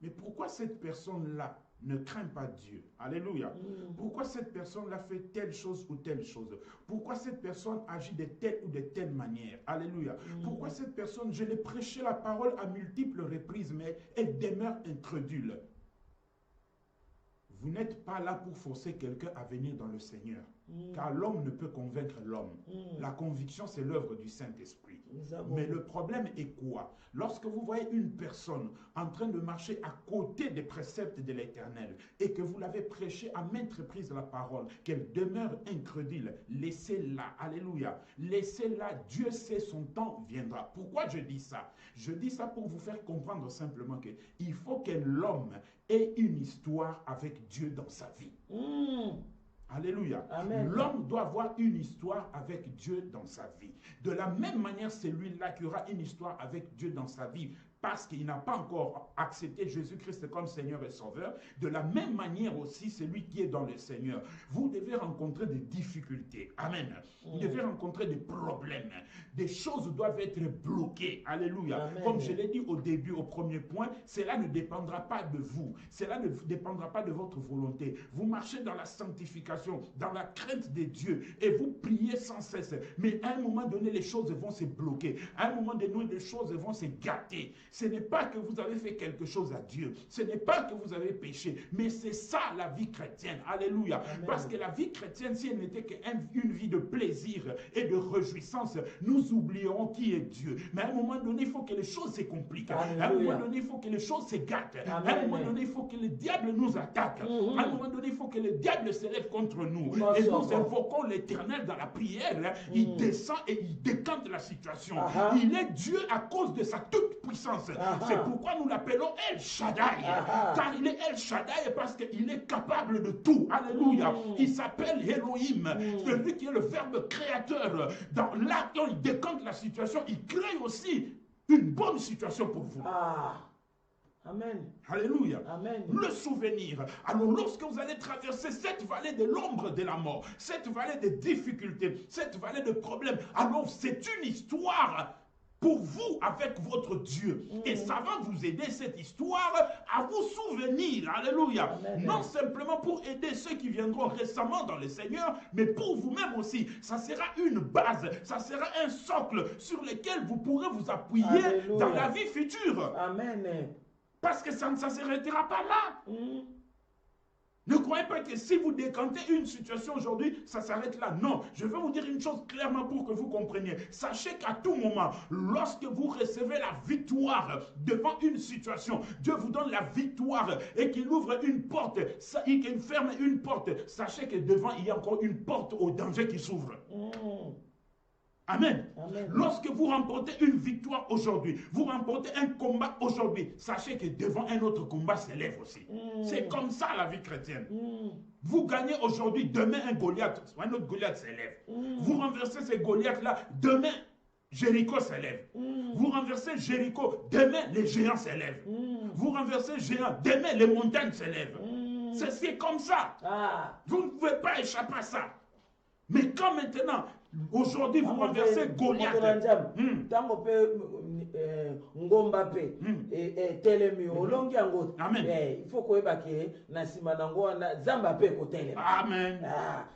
mais pourquoi cette personne-là ne craint pas Dieu? Alléluia. Pourquoi cette personne-là fait telle chose ou telle chose? Pourquoi cette personne agit de telle ou de telle manière? Alléluia. Pourquoi cette personne, je l'ai prêché la parole à multiples reprises, mais elle demeure incrédule? Vous n'êtes pas là pour forcer quelqu'un à venir dans le Seigneur. Car l'homme ne peut convaincre l'homme. La conviction, c'est l'œuvre du Saint-Esprit. Mais le problème est quoi? Lorsque vous voyez une personne en train de marcher à côté des préceptes de l'Éternel et que vous l'avez prêché à maintes reprises la parole, qu'elle demeure incrédule, laissez-la. Alléluia. Laissez-la. Dieu sait, son temps viendra. Pourquoi je dis ça? Je dis ça pour vous faire comprendre simplement qu'il faut que l'homme ait une histoire avec Dieu dans sa vie. Alléluia. L'homme doit avoir une histoire avec Dieu dans sa vie. De la même manière, c'est lui-là qui aura une histoire avec Dieu dans sa vie parce qu'il n'a pas encore accepté Jésus-Christ comme Seigneur et Sauveur. De la même manière aussi, c'est lui qui est dans le Seigneur. Vous devez rencontrer des difficultés. Amen. Vous devez rencontrer des problèmes. Des choses doivent être bloquées. Alléluia. Amen. Comme je l'ai dit au début, au premier point, cela ne dépendra pas de vous. Cela ne dépendra pas de votre volonté. Vous marchez dans la sanctification, dans la crainte de Dieu et vous priez sans cesse. Mais à un moment donné, les choses vont se bloquer. À un moment donné, les choses vont se gâter. Ce n'est pas que vous avez fait quelque chose à Dieu. Ce n'est pas que vous avez péché. Mais c'est ça la vie chrétienne. Alléluia. Amen. Parce que la vie chrétienne, si elle n'était qu'une vie de plaisir et de réjouissance, nous oublierons qui est Dieu. Mais à un moment donné, il faut que les choses se compliquent. Alléluia. À un moment donné, il faut que les choses se gâtent. Amen. À un moment donné, il faut que le diable nous attaque. À un moment donné, il faut que le diable se lève contre nous. Et nous invoquons l'Éternel dans la prière. Il descend et il décante la situation. Il est Dieu à cause de sa toute puissance. C'est pourquoi nous l'appelons El Shaddai. Car il est El Shaddai parce qu'il est capable de tout. Alléluia. Il s'appelle Elohim. Celui qui est le verbe créateur. Dans l'acte où il décante la situation, il crée aussi une bonne situation pour vous. Amen. Alléluia. Amen. Le souvenir. Alors lorsque vous allez traverser cette vallée de l'ombre de la mort, cette vallée de difficultés, cette vallée de problèmes, alors c'est une histoire pour vous avec votre Dieu. Et ça va vous aider, cette histoire, à vous souvenir. Alléluia. Amen. Non simplement pour aider ceux qui viendront récemment dans le Seigneur, mais pour vous-même aussi. Ça sera une base, ça sera un socle sur lequel vous pourrez vous appuyer Alléluia. dans la vie future. Amen. Parce que ça ne s'arrêtera pas là. Ne croyez pas que si vous décantez une situation aujourd'hui, ça s'arrête là. Non, je vais vous dire une chose clairement pour que vous compreniez. Sachez qu'à tout moment, lorsque vous recevez la victoire devant une situation, Dieu vous donne la victoire et qu'il ouvre une porte, qu'il ferme une porte, sachez que devant, il y a encore une porte au danger qui s'ouvre. Amen. Amen. Lorsque vous remportez une victoire aujourd'hui, vous remportez un combat aujourd'hui, sachez que devant un autre combat s'élève aussi. C'est comme ça la vie chrétienne. Vous gagnez aujourd'hui, demain un Goliath, un autre Goliath s'élève. Vous renversez ces Goliaths-là, demain Jéricho s'élève. Vous renversez Jéricho, demain les géants s'élèvent. Vous renversez géants, demain les montagnes s'élèvent. C'est comme ça. Vous ne pouvez pas échapper à ça. Mais quand maintenant, aujourd'hui, vous renversez Goliath. Tango pe ngomba pe telemi olongi yango. Il faut koyeba ke na sima nango na zamba pe ko telemi. Amen.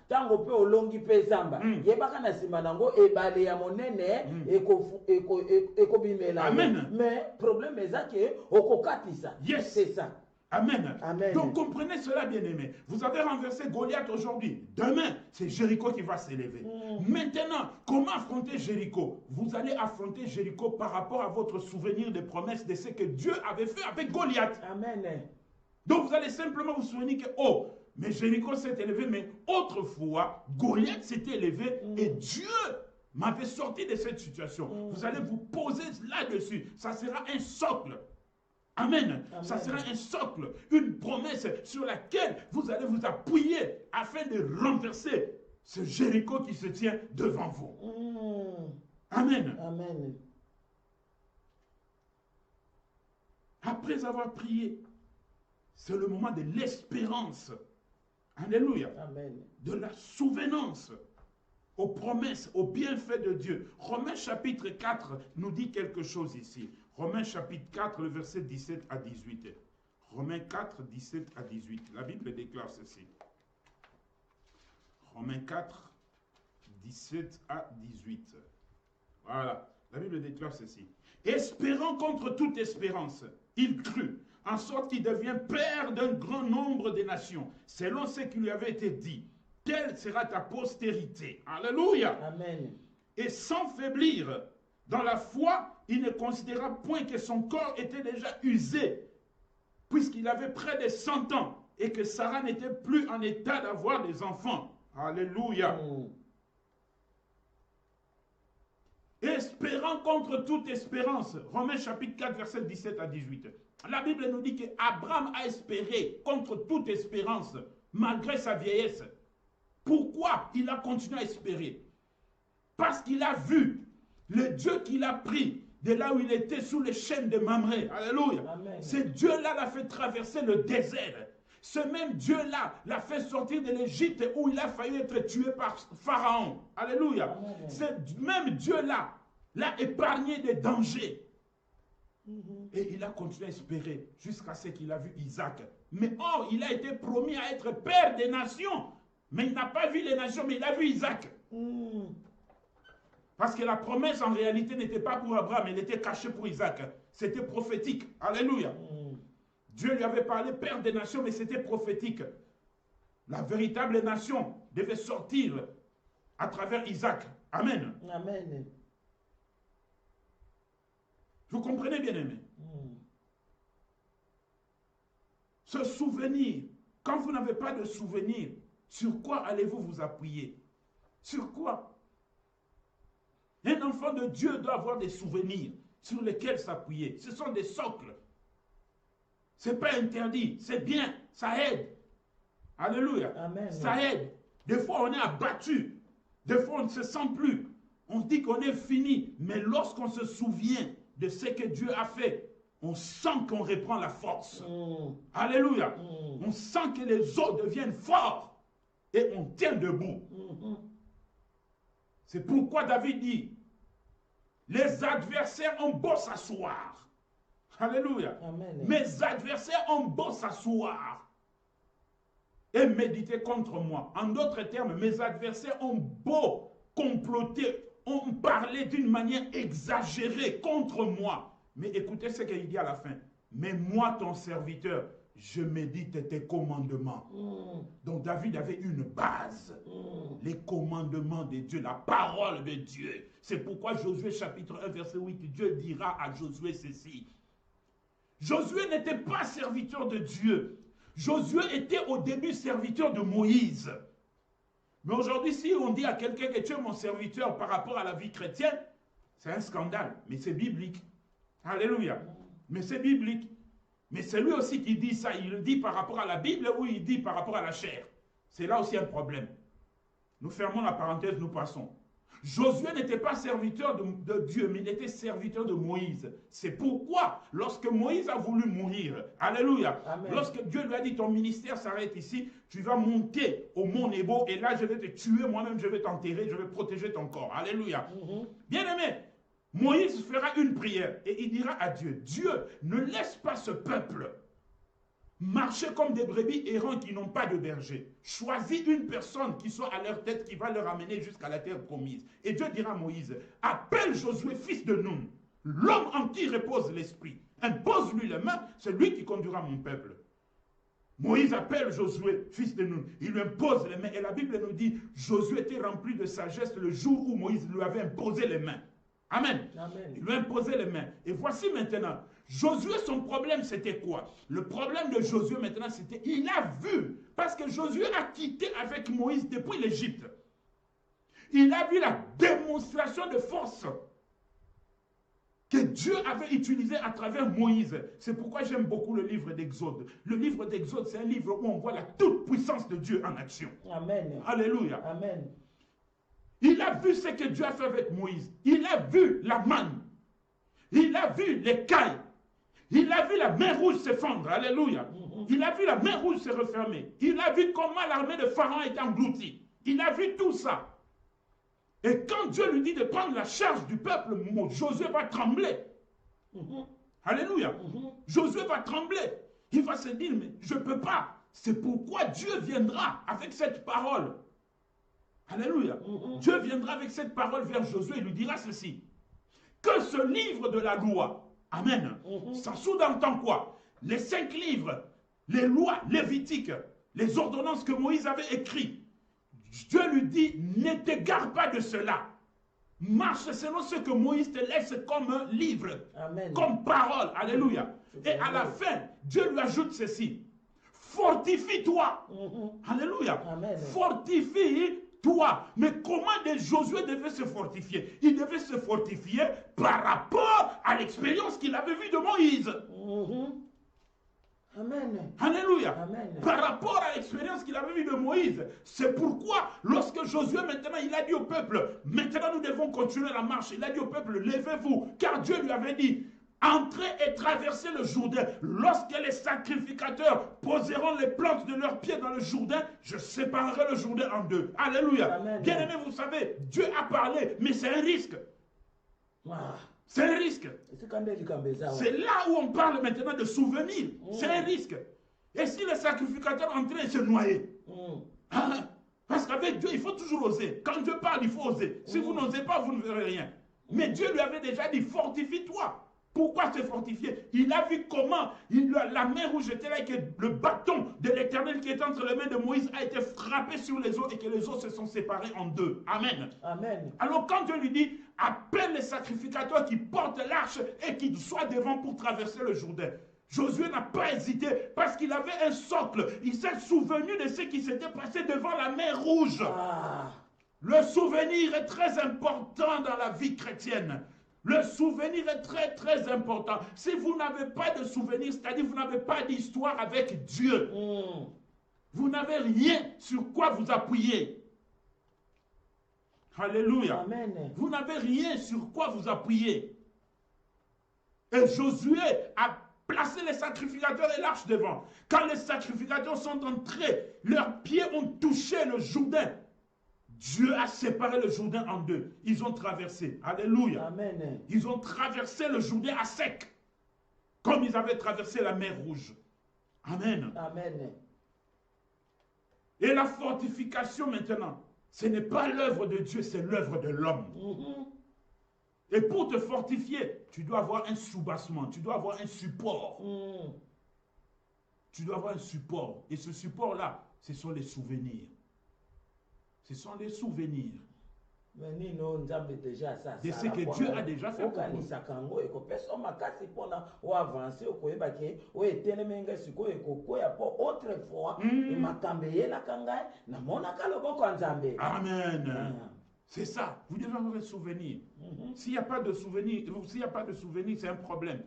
Tango pe olongi pe zamba. Yebaka na sima nango ebale ya monene eko bimela. Amen. Mais problème ezake okokatisa. Yes. C'est ça. Amen. Amen. Donc comprenez cela, bien-aimés. Vous avez renversé Goliath aujourd'hui. Demain, c'est Jéricho qui va s'élever. Maintenant, comment affronter Jéricho? Vous allez affronter Jéricho par rapport à votre souvenir des promesses de ce que Dieu avait fait avec Goliath. Amen. Donc vous allez simplement vous souvenir que, oh, mais Jéricho s'est élevé, mais autrefois, Goliath s'est élevé et Dieu m'avait sorti de cette situation. Vous allez vous poser là-dessus. Ça sera un socle. Amen. Ça sera un socle, une promesse sur laquelle vous allez vous appuyer afin de renverser ce Jéricho qui se tient devant vous. Amen. Amen. Après avoir prié, c'est le moment de l'espérance. Alléluia. Amen. De la souvenance aux promesses, aux bienfaits de Dieu. Romains chapitre 4 nous dit quelque chose ici. Romains chapitre 4, le verset 17 à 18. Romains 4, 17 à 18. La Bible déclare ceci. Romains 4, 17 à 18. Voilà. La Bible déclare ceci. Espérant contre toute espérance, il crut, en sorte qu'il devient père d'un grand nombre de nations, selon ce qui lui avait été dit. Telle sera ta postérité. Alléluia. Amen. Et sans faiblir dans la foi, il ne considéra point que son corps était déjà usé, puisqu'il avait près de 100 ans, et que Sarah n'était plus en état d'avoir des enfants. Alléluia. Espérant contre toute espérance. Romains chapitre 4, verset 17 à 18. La Bible nous dit qu'Abraham a espéré contre toute espérance, malgré sa vieillesse. Pourquoi il a continué à espérer? Parce qu'il a vu le Dieu qu'il a pris de là où il était sous les chaînes de Mamré. Alléluia. Ce Dieu-là l'a fait traverser le désert. Ce même Dieu-là l'a fait sortir de l'Égypte où il a failli être tué par Pharaon. Alléluia. Ce même Dieu-là l'a épargné des dangers. Et il a continué à espérer jusqu'à ce qu'il a vu Isaac. Mais or, il a été promis à être père des nations. Mais il n'a pas vu les nations, mais il a vu Isaac. Parce que la promesse en réalité n'était pas pour Abraham, elle était cachée pour Isaac. c'était prophétique. Alléluia. Dieu lui avait parlé, Père des nations, mais c'était prophétique. La véritable nation devait sortir à travers Isaac. Amen. Amen. Vous comprenez, bien aimé? Ce souvenir, quand vous n'avez pas de souvenir, sur quoi allez-vous vous appuyer? Sur quoi? Un enfant de Dieu doit avoir des souvenirs sur lesquels s'appuyer. Ce sont des socles. Ce n'est pas interdit, c'est bien, ça aide. Alléluia. Amen. Ça aide. Des fois, on est abattu. Des fois, on ne se sent plus. On se dit qu'on est fini. Mais lorsqu'on se souvient de ce que Dieu a fait, on sent qu'on reprend la force. Alléluia. On sent que les os deviennent forts et on tient debout. C'est pourquoi David dit, les adversaires ont beau s'asseoir. Alléluia. Amen. Mes adversaires ont beau s'asseoir et méditer contre moi. En d'autres termes, mes adversaires ont beau comploter, ont parlé d'une manière exagérée contre moi. Mais écoutez ce qu'il dit à la fin. Mais moi, ton serviteur, je médite tes commandements. Donc David avait une base. Les commandements de Dieu, la parole de Dieu. C'est pourquoi Josué chapitre 1 verset 8, Dieu dira à Josué ceci. Josué n'était pas serviteur de Dieu. Josué était au début serviteur de Moïse. Mais aujourd'hui, si on dit à quelqu'un que tu es mon serviteur par rapport à la vie chrétienne, c'est un scandale. Mais c'est biblique. Alléluia. Mais c'est biblique. Mais c'est lui aussi qui dit ça. Il le dit par rapport à la Bible ou il dit par rapport à la chair. C'est là aussi un problème. Nous fermons la parenthèse, nous passons. Josué n'était pas serviteur de Dieu, mais il était serviteur de Moïse. C'est pourquoi, lorsque Moïse a voulu mourir, alléluia, Amen. Lorsque Dieu lui a dit, ton ministère s'arrête ici, tu vas monter au mont Nebo, et là je vais te tuer, moi-même je vais t'enterrer, je vais protéger ton corps. Alléluia. Bien-aimé, Moïse fera une prière, et il dira à Dieu, Dieu, ne laisse pas ce peuple marcher comme des brebis errants qui n'ont pas de berger. Choisis une personne qui soit à leur tête, qui va leur amener jusqu'à la terre promise. Et Dieu dira à Moïse, appelle Josué, fils de Nun, l'homme en qui repose l'esprit. Impose-lui les mains, c'est lui qui conduira mon peuple. Moïse appelle Josué, fils de Nun. Il lui impose les mains. Et la Bible nous dit, Josué était rempli de sagesse le jour où Moïse lui avait imposé les mains. Amen. Amen. Il lui a imposé les mains. Et voici maintenant, Josué, son problème, c'était quoi? Le problème de Josué maintenant, c'était, il a vu, parce que Josué a quitté avec Moïse depuis l'Égypte. Il a vu la démonstration de force que Dieu avait utilisée à travers Moïse. C'est pourquoi j'aime beaucoup le livre d'Exode. Le livre d'Exode, c'est un livre où on voit la toute-puissance de Dieu en action. Amen. Alléluia. Amen. Il a vu ce que Dieu a fait avec Moïse. Il a vu la manne. Il a vu les cailles. Il a vu la mer rouge se fendre. Alléluia. Il a vu la mer rouge se refermer. Il a vu comment l'armée de Pharaon était engloutie. Il a vu tout ça. Et quand Dieu lui dit de prendre la charge du peuple, Josué va trembler. Alléluia. Josué va trembler. Il va se dire, mais je ne peux pas. C'est pourquoi Dieu viendra avec cette parole. Alléluia. Dieu viendra avec cette parole vers Josué et lui dira ceci. Que ce livre de la loi, amen, ça sous-entend quoi? Les 5 livres, les lois lévitiques, les ordonnances que Moïse avait écrites. Dieu lui dit, ne t'égare pas de cela. Marche selon ce que Moïse te laisse comme un livre, amen, comme parole. Alléluia. Et à la fin, Dieu lui ajoute ceci. Fortifie-toi. Alléluia. Amen. Fortifie-toi. Mais comment Josué devait se fortifier? Il devait se fortifier par rapport à l'expérience qu'il avait vue de Moïse. Amen. Alléluia. Amen. Par rapport à l'expérience qu'il avait vue de Moïse. C'est pourquoi, lorsque Josué, maintenant, il a dit au peuple, maintenant nous devons continuer la marche. Il a dit au peuple, levez-vous. Car Dieu lui avait dit, entrez et traversez le Jourdain. Lorsque les sacrificateurs poseront les plantes de leurs pieds dans le Jourdain, je séparerai le Jourdain en deux. Alléluia. Bien-aimé, vous savez, Dieu a parlé, mais c'est un risque. C'est un risque. C'est là où on parle maintenant de souvenirs. C'est un risque. Et si les sacrificateurs entraient et se noyaient? Parce qu'avec Dieu, il faut toujours oser. Quand Dieu parle, il faut oser. Si vous n'osez pas, vous ne verrez rien. Mais Dieu lui avait déjà dit, fortifie-toi. Pourquoi se fortifier? Il a vu comment la mer rouge était là et que le bâton de l'Éternel qui est entre les mains de Moïse a été frappé sur les eaux et que les eaux se sont séparées en deux. Amen. Amen. Alors quand Dieu lui dit, appelle les sacrificateurs qui portent l'arche et qui soient devant pour traverser le Jourdain. Josué n'a pas hésité parce qu'il avait un socle. Il s'est souvenu de ce qui s'était passé devant la mer rouge. Le souvenir est très important dans la vie chrétienne. Le souvenir est très très important. Si vous n'avez pas de souvenir, c'est-à-dire vous n'avez pas d'histoire avec Dieu, vous n'avez rien sur quoi vous appuyer. Alléluia. Amen. Vous n'avez rien sur quoi vous appuyer. Et Josué a placé les sacrificateurs et l'arche devant. Quand les sacrificateurs sont entrés, leurs pieds ont touché le Jourdain. Dieu a séparé le Jourdain en deux. Ils ont traversé. Alléluia. Amen. Ils ont traversé le Jourdain à sec. Comme ils avaient traversé la mer Rouge. Amen. Amen. Et la fortification maintenant, ce n'est pas l'œuvre de Dieu, c'est l'œuvre de l'homme. Et pour te fortifier, tu dois avoir un soubassement, tu dois avoir un support. Tu dois avoir un support. Et ce support-là, ce sont les souvenirs. Ce sont les souvenirs de ce que Dieu a déjà fait pour nous. Amen. C'est ça. Vous devez avoir un souvenir. S'il n'y a pas de souvenir, c'est un problème.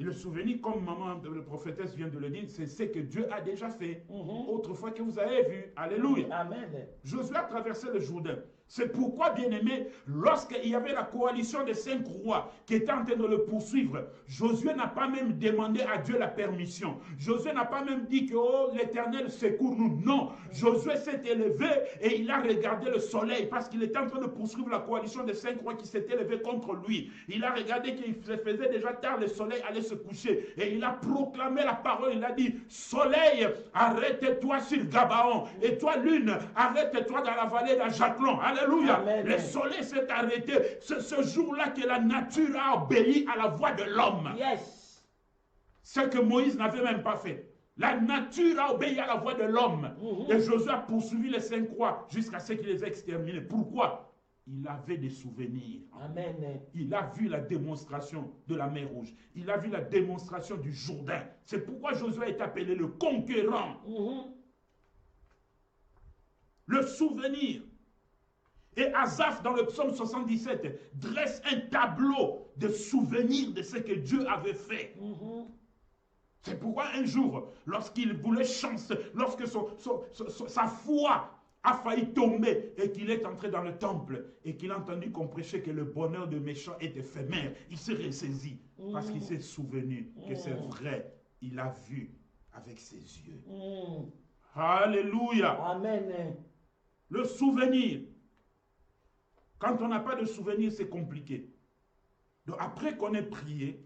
Et le souvenir, comme maman, le prophétesse vient de le dire, c'est ce que Dieu a déjà fait. Autrefois que vous avez vu. Alléluia. Amen. Josué a traversé le Jourdain. C'est pourquoi, bien-aimé, lorsqu'il y avait la coalition des 5 rois qui étaient en train de le poursuivre, Josué n'a pas même demandé à Dieu la permission. Josué n'a pas même dit que oh, l'Éternel secours-nous. Non, Josué s'est élevé et il a regardé le soleil parce qu'il était en train de poursuivre la coalition des 5 rois qui s'étaient élevés contre lui. Il a regardé qu'il se faisait déjà tard, le soleil allait se coucher. Et il a proclamé la parole, il a dit, soleil, arrête-toi sur Gabaon. Et toi, lune, arrête-toi dans la vallée d'Ajaclon. Alléluia. Amen. Le soleil s'est arrêté. C'est ce jour-là que la nature a obéi à la voix de l'homme. Yes. Ce que Moïse n'avait même pas fait. La nature a obéi à la voix de l'homme. Et Josué a poursuivi les 5 rois jusqu'à ce qu'il les ait exterminés. Pourquoi? Il avait des souvenirs. Amen. Il a vu la démonstration de la mer Rouge. Il a vu la démonstration du Jourdain. C'est pourquoi Josué est appelé le conquérant. Le souvenir. Et Asaph, dans le psaume 77, dresse un tableau de souvenirs de ce que Dieu avait fait. C'est pourquoi un jour, lorsqu'il voulait chancer, lorsque sa foi a failli tomber et qu'il est entré dans le temple et qu'il a entendu qu'on prêchait que le bonheur de méchant est éphémère, il s'est ressaisi parce qu'il s'est souvenu que c'est vrai. Il a vu avec ses yeux. Alléluia. Amen. Le souvenir. Quand on n'a pas de souvenir, c'est compliqué. Donc après qu'on ait prié,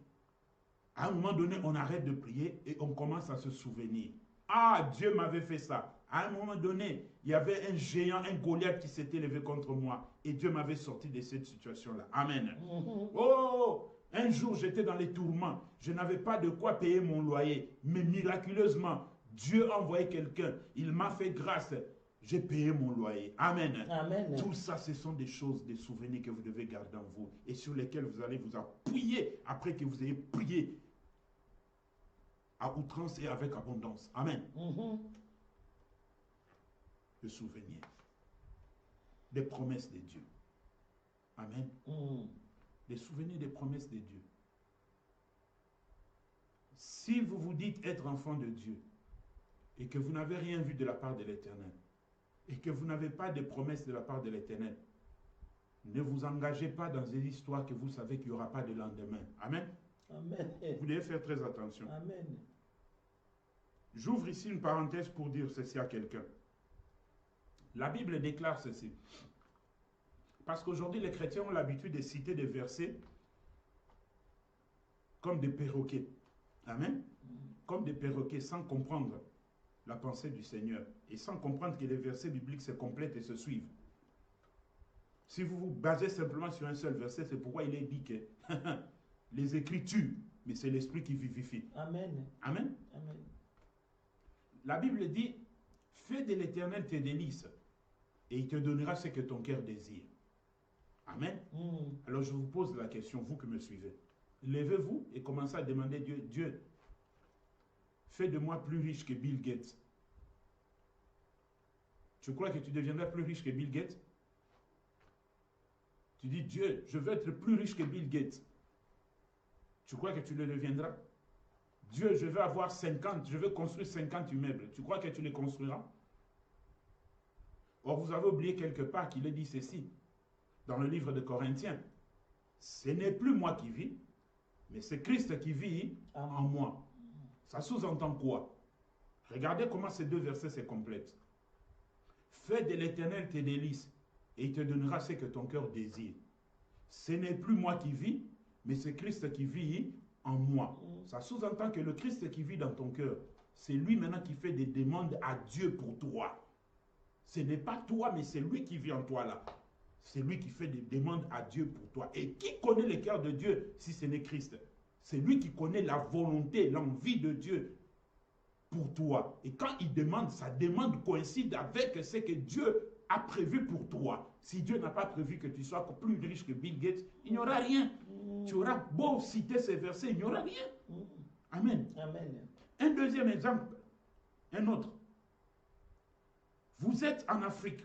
à un moment donné, on arrête de prier et on commence à se souvenir. Ah, Dieu m'avait fait ça. À un moment donné, il y avait un géant, un Goliath qui s'était levé contre moi. Et Dieu m'avait sorti de cette situation-là. Amen. Oh, un jour, j'étais dans les tourments. Je n'avais pas de quoi payer mon loyer. Mais miraculeusement, Dieu a envoyé quelqu'un. Il m'a fait grâce. J'ai payé mon loyer. Amen. Amen. Tout ça, ce sont des choses, des souvenirs que vous devez garder en vous et sur lesquels vous allez vous appuyer après que vous ayez prié à outrance et avec abondance. Amen. Le souvenir des promesses de Dieu. Amen. Des souvenirs des promesses de Dieu. Si vous vous dites être enfant de Dieu et que vous n'avez rien vu de la part de l'Éternel, et que vous n'avez pas de promesses de la part de l'Éternel, ne vous engagez pas dans une histoire que vous savez qu'il n'y aura pas de lendemain. Amen. Amen. Vous devez faire très attention. Amen. J'ouvre ici une parenthèse pour dire ceci à quelqu'un. La Bible déclare ceci. Parce qu'aujourd'hui, les chrétiens ont l'habitude de citer des versets comme des perroquets. Amen. Comme des perroquets sans comprendre la pensée du Seigneur et sans comprendre que les versets bibliques se complètent et se suivent. Si vous vous basez simplement sur un seul verset, c'est pourquoi il est dit que Les écrits tuent, mais c'est l'esprit qui vivifie. Amen. Amen. Amen. La Bible dit, fais de l'Éternel tes délices, et il te donnera ce que ton cœur désire. Amen. Alors je vous pose la question, vous qui me suivez. Levez-vous et commencez à demander Dieu, Dieu, fais de moi plus riche que Bill Gates. Tu crois que tu deviendras plus riche que Bill Gates? Tu dis, Dieu, je veux être plus riche que Bill Gates. Tu crois que tu le deviendras? Dieu, je veux avoir 50, je veux construire 50 immeubles. Tu crois que tu les construiras? Or, vous avez oublié quelque part qu'il est dit ceci, dans le livre de Corinthiens. Ce n'est plus moi qui vis, mais c'est Christ qui vit en moi. Ça sous-entend quoi? Regardez comment ces deux versets se complètent. Fais de l'Éternel tes délices, et il te donnera ce que ton cœur désire. Ce n'est plus moi qui vis, mais c'est Christ qui vit en moi. Ça sous-entend que le Christ qui vit dans ton cœur, c'est lui maintenant qui fait des demandes à Dieu pour toi. Ce n'est pas toi, mais c'est lui qui vit en toi là. C'est lui qui fait des demandes à Dieu pour toi. Et qui connaît le cœur de Dieu si ce n'est Christ? C'est lui qui connaît la volonté, l'envie de Dieu pour toi. Et quand il demande, sa demande coïncide avec ce que Dieu a prévu pour toi. Si Dieu n'a pas prévu que tu sois plus riche que Bill Gates, il n'y aura rien. Tu auras beau citer ces versets, il n'y aura rien. Amen. Amen. Un deuxième exemple, un autre. Vous êtes en Afrique,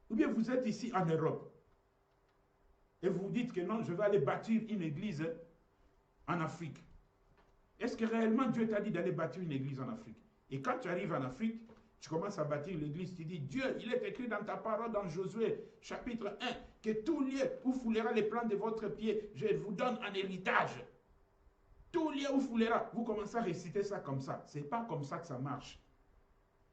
ou bien vous êtes ici en Europe, et vous dites que non, je vais aller bâtir une église en Afrique. Est-ce que réellement Dieu t'a dit d'aller bâtir une église en Afrique? Et quand tu arrives en Afrique, tu commences à bâtir l'église, tu dis, Dieu, il est écrit dans ta parole, dans Josué, chapitre 1, que tout lieu où foulera les plants de votre pied, je vous donne en héritage. Tout lieu où foulera, vous commencez à réciter ça comme ça. Ce n'est pas comme ça que ça marche.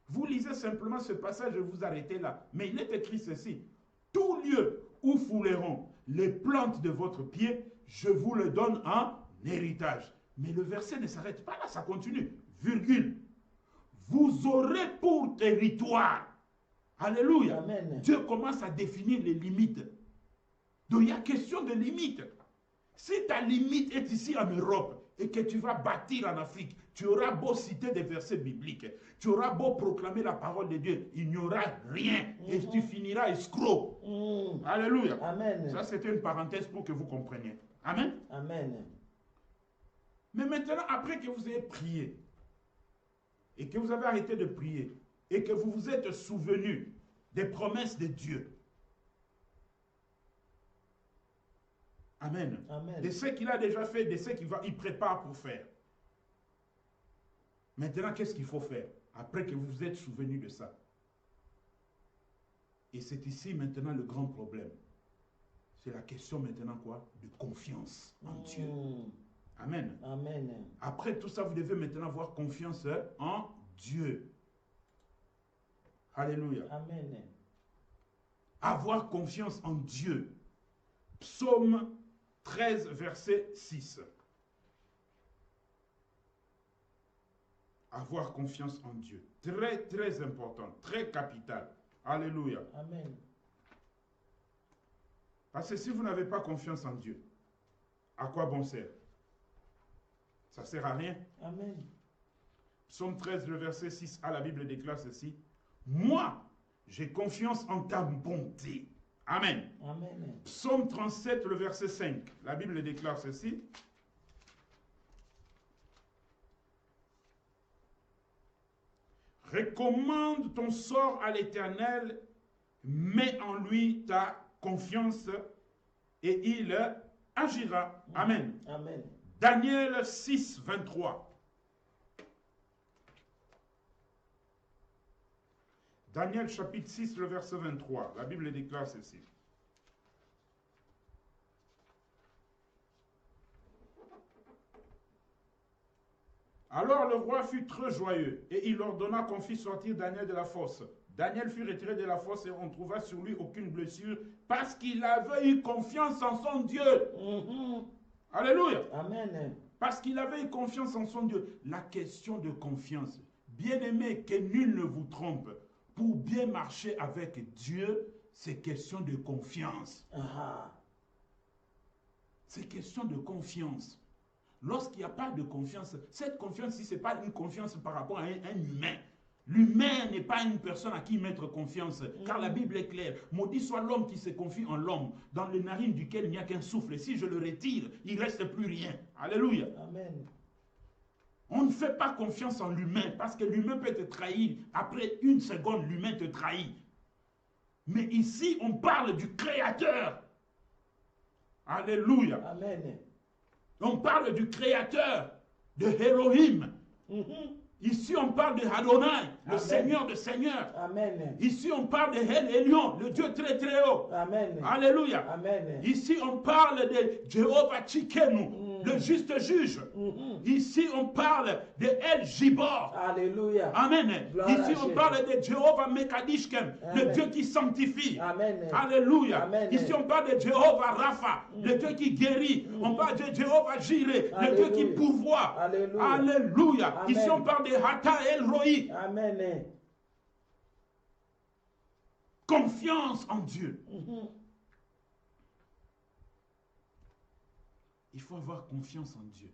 Vous lisez simplement ce passage et vous arrêtez là. Mais il est écrit ceci. Tout lieu où fouleront les plantes de votre pied, je vous le donne en héritage. Mais le verset ne s'arrête pas là, ça continue. Virgule. Vous aurez pour territoire. Alléluia. Amen. Dieu commence à définir les limites. Donc il y a question de limite. Si ta limite est ici en Europe et que tu vas bâtir en Afrique, tu auras beau citer des versets bibliques, tu auras beau proclamer la parole de Dieu, il n'y aura rien et tu finiras escroc. Alléluia. Amen. Ça, c'était une parenthèse pour que vous compreniez. Amen. Amen. Mais maintenant, après que vous ayez prié et que vous avez arrêté de prier et que vous vous êtes souvenu des promesses de Dieu, amen, Amen. de ce qu'il a déjà fait, de ce qu'il prépare pour faire. Maintenant, qu'est-ce qu'il faut faire après que vous vous êtes souvenu de ça? Et c'est ici maintenant le grand problème. C'est la question maintenant quoi? De confiance en Dieu. Amen. Amen. Après tout ça, vous devez maintenant avoir confiance en Dieu. Alléluia. Amen. Avoir confiance en Dieu. Psaume 13, verset 6. Avoir confiance en Dieu. Très, très important, très capital. Alléluia. Amen. Parce que si vous n'avez pas confiance en Dieu, à quoi bon sert? Ça ne sert à rien. Amen. Psaume 13, le verset 6, la Bible déclare ceci. Moi, j'ai confiance en ta bonté. Amen. Amen. Psaume 37, le verset 5, la Bible déclare ceci. Recommande ton sort à l'Éternel, mets en lui ta confiance et il agira. Amen. Amen. Daniel 6, 23. Daniel chapitre 6, le verset 23. La Bible déclare ceci. Alors le roi fut très joyeux et il ordonna qu'on fît sortir Daniel de la fosse. Daniel fut retiré de la fosse et on ne trouva sur lui aucune blessure parce qu'il avait eu confiance en son Dieu. Alléluia. Amen. Parce qu'il avait eu confiance en son Dieu. La question de confiance. Bien-aimé, que nul ne vous trompe. Pour bien marcher avec Dieu, c'est question de confiance. C'est question de confiance. lorsqu'il n'y a pas de confiance, cette confiance-ci, ce n'est pas une confiance par rapport à un humain. L'humain n'est pas une personne à qui mettre confiance, car la Bible est claire. Maudit soit l'homme qui se confie en l'homme, dans les narines duquel il n'y a qu'un souffle. Et si je le retire, il ne reste plus rien. Alléluia. Amen. On ne fait pas confiance en l'humain, parce que l'humain peut te trahir. Après une seconde, l'humain te trahit. Mais ici, on parle du Créateur. Alléluia. Amen. On parle du Créateur, de Elohim. Ici, on parle de Adonai, le Seigneur de Seigneurs. Amen. Ici, on parle de El Elyon, le Dieu très très haut. Amen. Alléluia. Amen. Ici, on parle de Jéhovah Tchikenu, le juste juge. Ici, on parle de El Gibor. Alléluia. Amen. Ici, on parle de Jéhovah Mekadishkem, le Dieu qui sanctifie. Amen. Alléluia. Amen. Ici, on parle de Jéhovah Rapha, le Dieu qui guérit. On parle de Jéhovah Jireh, le Dieu qui pourvoit. Alléluia. Alléluia. Amen. Ici, on parle de Hata El Roi. Amen. Confiance en Dieu. Il faut avoir confiance en Dieu.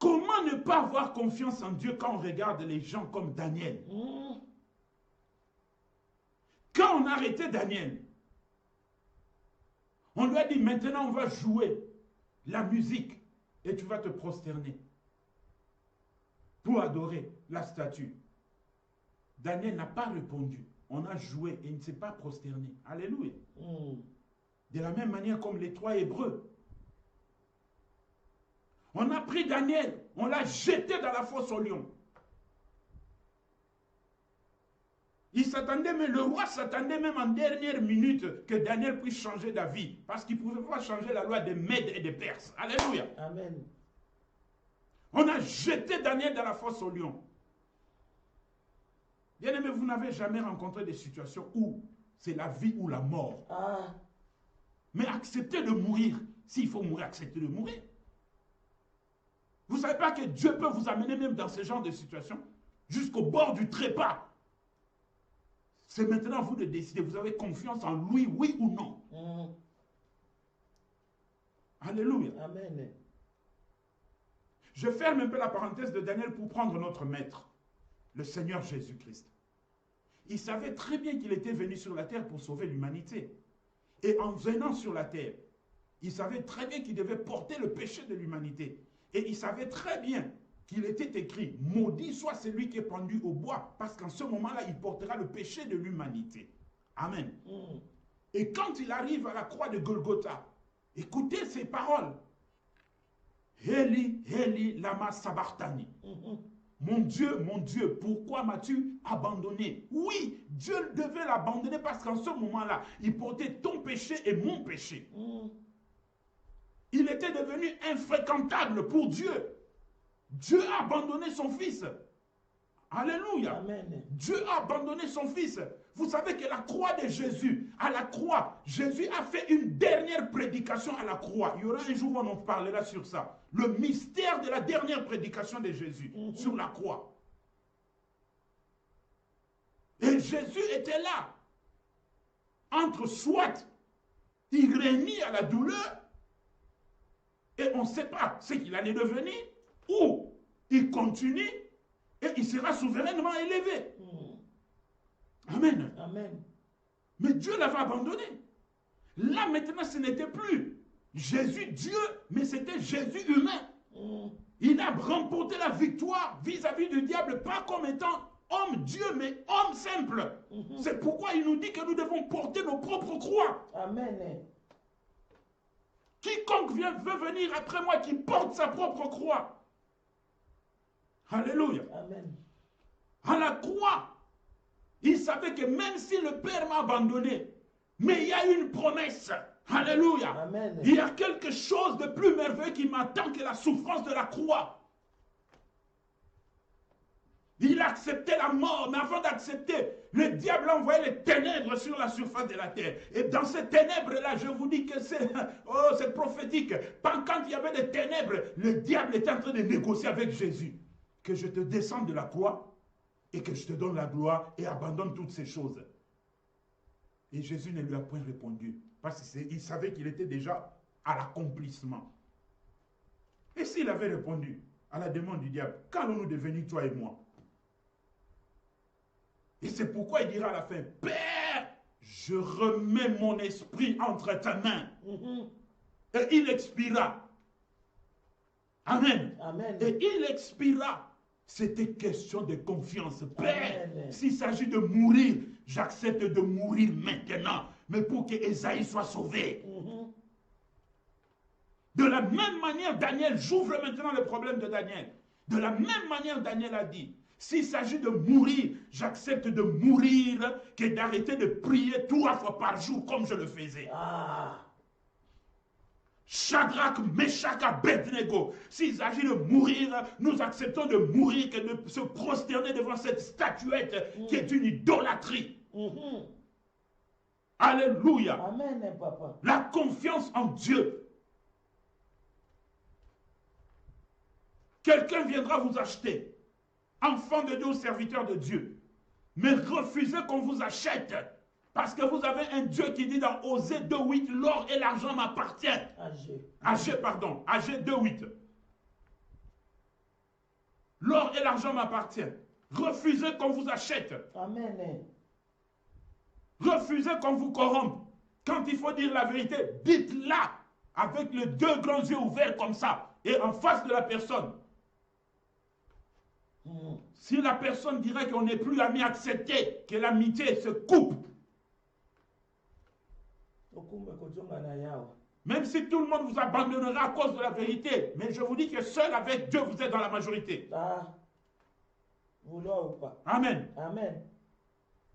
Comment ne pas avoir confiance en Dieu quand on regarde les gens comme Daniel? Quand on a arrêté Daniel, on lui a dit maintenant on va jouer la musique et tu vas te prosterner pour adorer la statue. Daniel n'a pas répondu. On a joué et il ne s'est pas prosterné. Alléluia. De la même manière comme les 3 Hébreux. On a pris Daniel, on l'a jeté dans la fosse au lion. Il s'attendait, mais le roi s'attendait même en dernière minute que Daniel puisse changer d'avis. Parce qu'il ne pouvait pas changer la loi des Mèdes et des Perses. Alléluia. Amen. On a jeté Daniel dans la fosse au lion. Bien-aimé, vous n'avez jamais rencontré des situations où c'est la vie ou la mort. Mais acceptez de mourir. S'il faut mourir, acceptez de mourir. Vous ne savez pas que Dieu peut vous amener même dans ce genre de situation jusqu'au bord du trépas. C'est maintenant à vous de décider. Vous avez confiance en lui, oui ou non. Alléluia. Amen. Je ferme un peu la parenthèse de Daniel pour prendre notre maître, le Seigneur Jésus-Christ. Il savait très bien qu'il était venu sur la terre pour sauver l'humanité. Et en venant sur la terre, il savait très bien qu'il devait porter le péché de l'humanité. Et il savait très bien qu'il était écrit, maudit soit celui qui est pendu au bois, parce qu'en ce moment-là, il portera le péché de l'humanité. Amen. Et quand il arrive à la croix de Golgotha, écoutez ces paroles. Eli, Eli, lama sabachthani. Mon Dieu, pourquoi m'as-tu abandonné? Oui, Dieu devait l'abandonner parce qu'en ce moment-là, il portait ton péché et mon péché. Il était devenu infréquentable pour Dieu. Dieu a abandonné son fils. Alléluia. Amen. Dieu a abandonné son fils. Vous savez que la croix de Jésus, à la croix, Jésus a fait une dernière prédication à la croix. Il y aura un jour où on en parlera sur ça. Le mystère de la dernière prédication de Jésus sur la croix. Et Jésus était là. Entre soit il réunit à la douleur et on ne sait pas ce qu'il allait devenir, ou il continue et il sera souverainement élevé. Amen. Amen. Mais Dieu l'avait abandonné. Là maintenant ce n'était plus Jésus Dieu, mais c'était Jésus humain. Il a remporté la victoire vis-à-vis du diable, pas comme étant homme Dieu, mais homme simple. C'est pourquoi il nous dit que nous devons porter nos propres croix. Amen. Quiconque veut venir après moi, qui porte sa propre croix. Alléluia. Amen. À la croix, il savait que même si le Père m'a abandonné, mais il y a une promesse. Alléluia. Amen. Il y a quelque chose de plus merveilleux qui m'attend que la souffrance de la croix. Il a accepté la mort, mais avant d'accepter, le diable a envoyé les ténèbres sur la surface de la terre. Et dans ces ténèbres-là, je vous dis que c'est prophétique. Quand il y avait des ténèbres, le diable était en train de négocier avec Jésus. Que je te descende de la croix et que je te donne la gloire et abandonne toutes ces choses. Et Jésus ne lui a point répondu. Parce qu'il savait qu'il était déjà à l'accomplissement. Et s'il avait répondu à la demande du diable, qu'allons-nous devenir toi et moi? Et c'est pourquoi il dira à la fin, Père, je remets mon esprit entre ta mains. Et il expira. Amen. Amen. Et il expira. C'était question de confiance. Père, s'il s'agit de mourir, j'accepte de mourir maintenant, mais pour que Esaïe soit sauvé. De la même manière, Daniel, j'ouvre maintenant le problème de Daniel. De la même manière, Daniel a dit, s'il s'agit de mourir, j'accepte de mourir que d'arrêter de prier 3 fois par jour comme je le faisais. Shadrach, Meshach, Abednego, s'il s'agit de mourir, nous acceptons de mourir que de se prosterner devant cette statuette qui est une idolâtrie. Alléluia. Amen, papa. La confiance en Dieu. Quelqu'un viendra vous acheter, enfant de Dieu ou serviteur de Dieu, mais refusez qu'on vous achète. Parce que vous avez un Dieu qui dit dans Osée 2.8, l'or et l'argent m'appartiennent. Agé 2.8. L'or et l'argent m'appartiennent. Refusez qu'on vous achète. Amen. Refusez qu'on vous corrompe. Quand il faut dire la vérité, dites-la avec les 2 grands yeux ouverts comme ça et en face de la personne. Si la personne dirait qu'on n'est plus amis, acceptez que l'amitié se coupe. Même si tout le monde vous abandonnera à cause de la vérité, mais je vous dis que seul avec Dieu, vous êtes dans la majorité. Vouloir ou pas. Amen. Amen.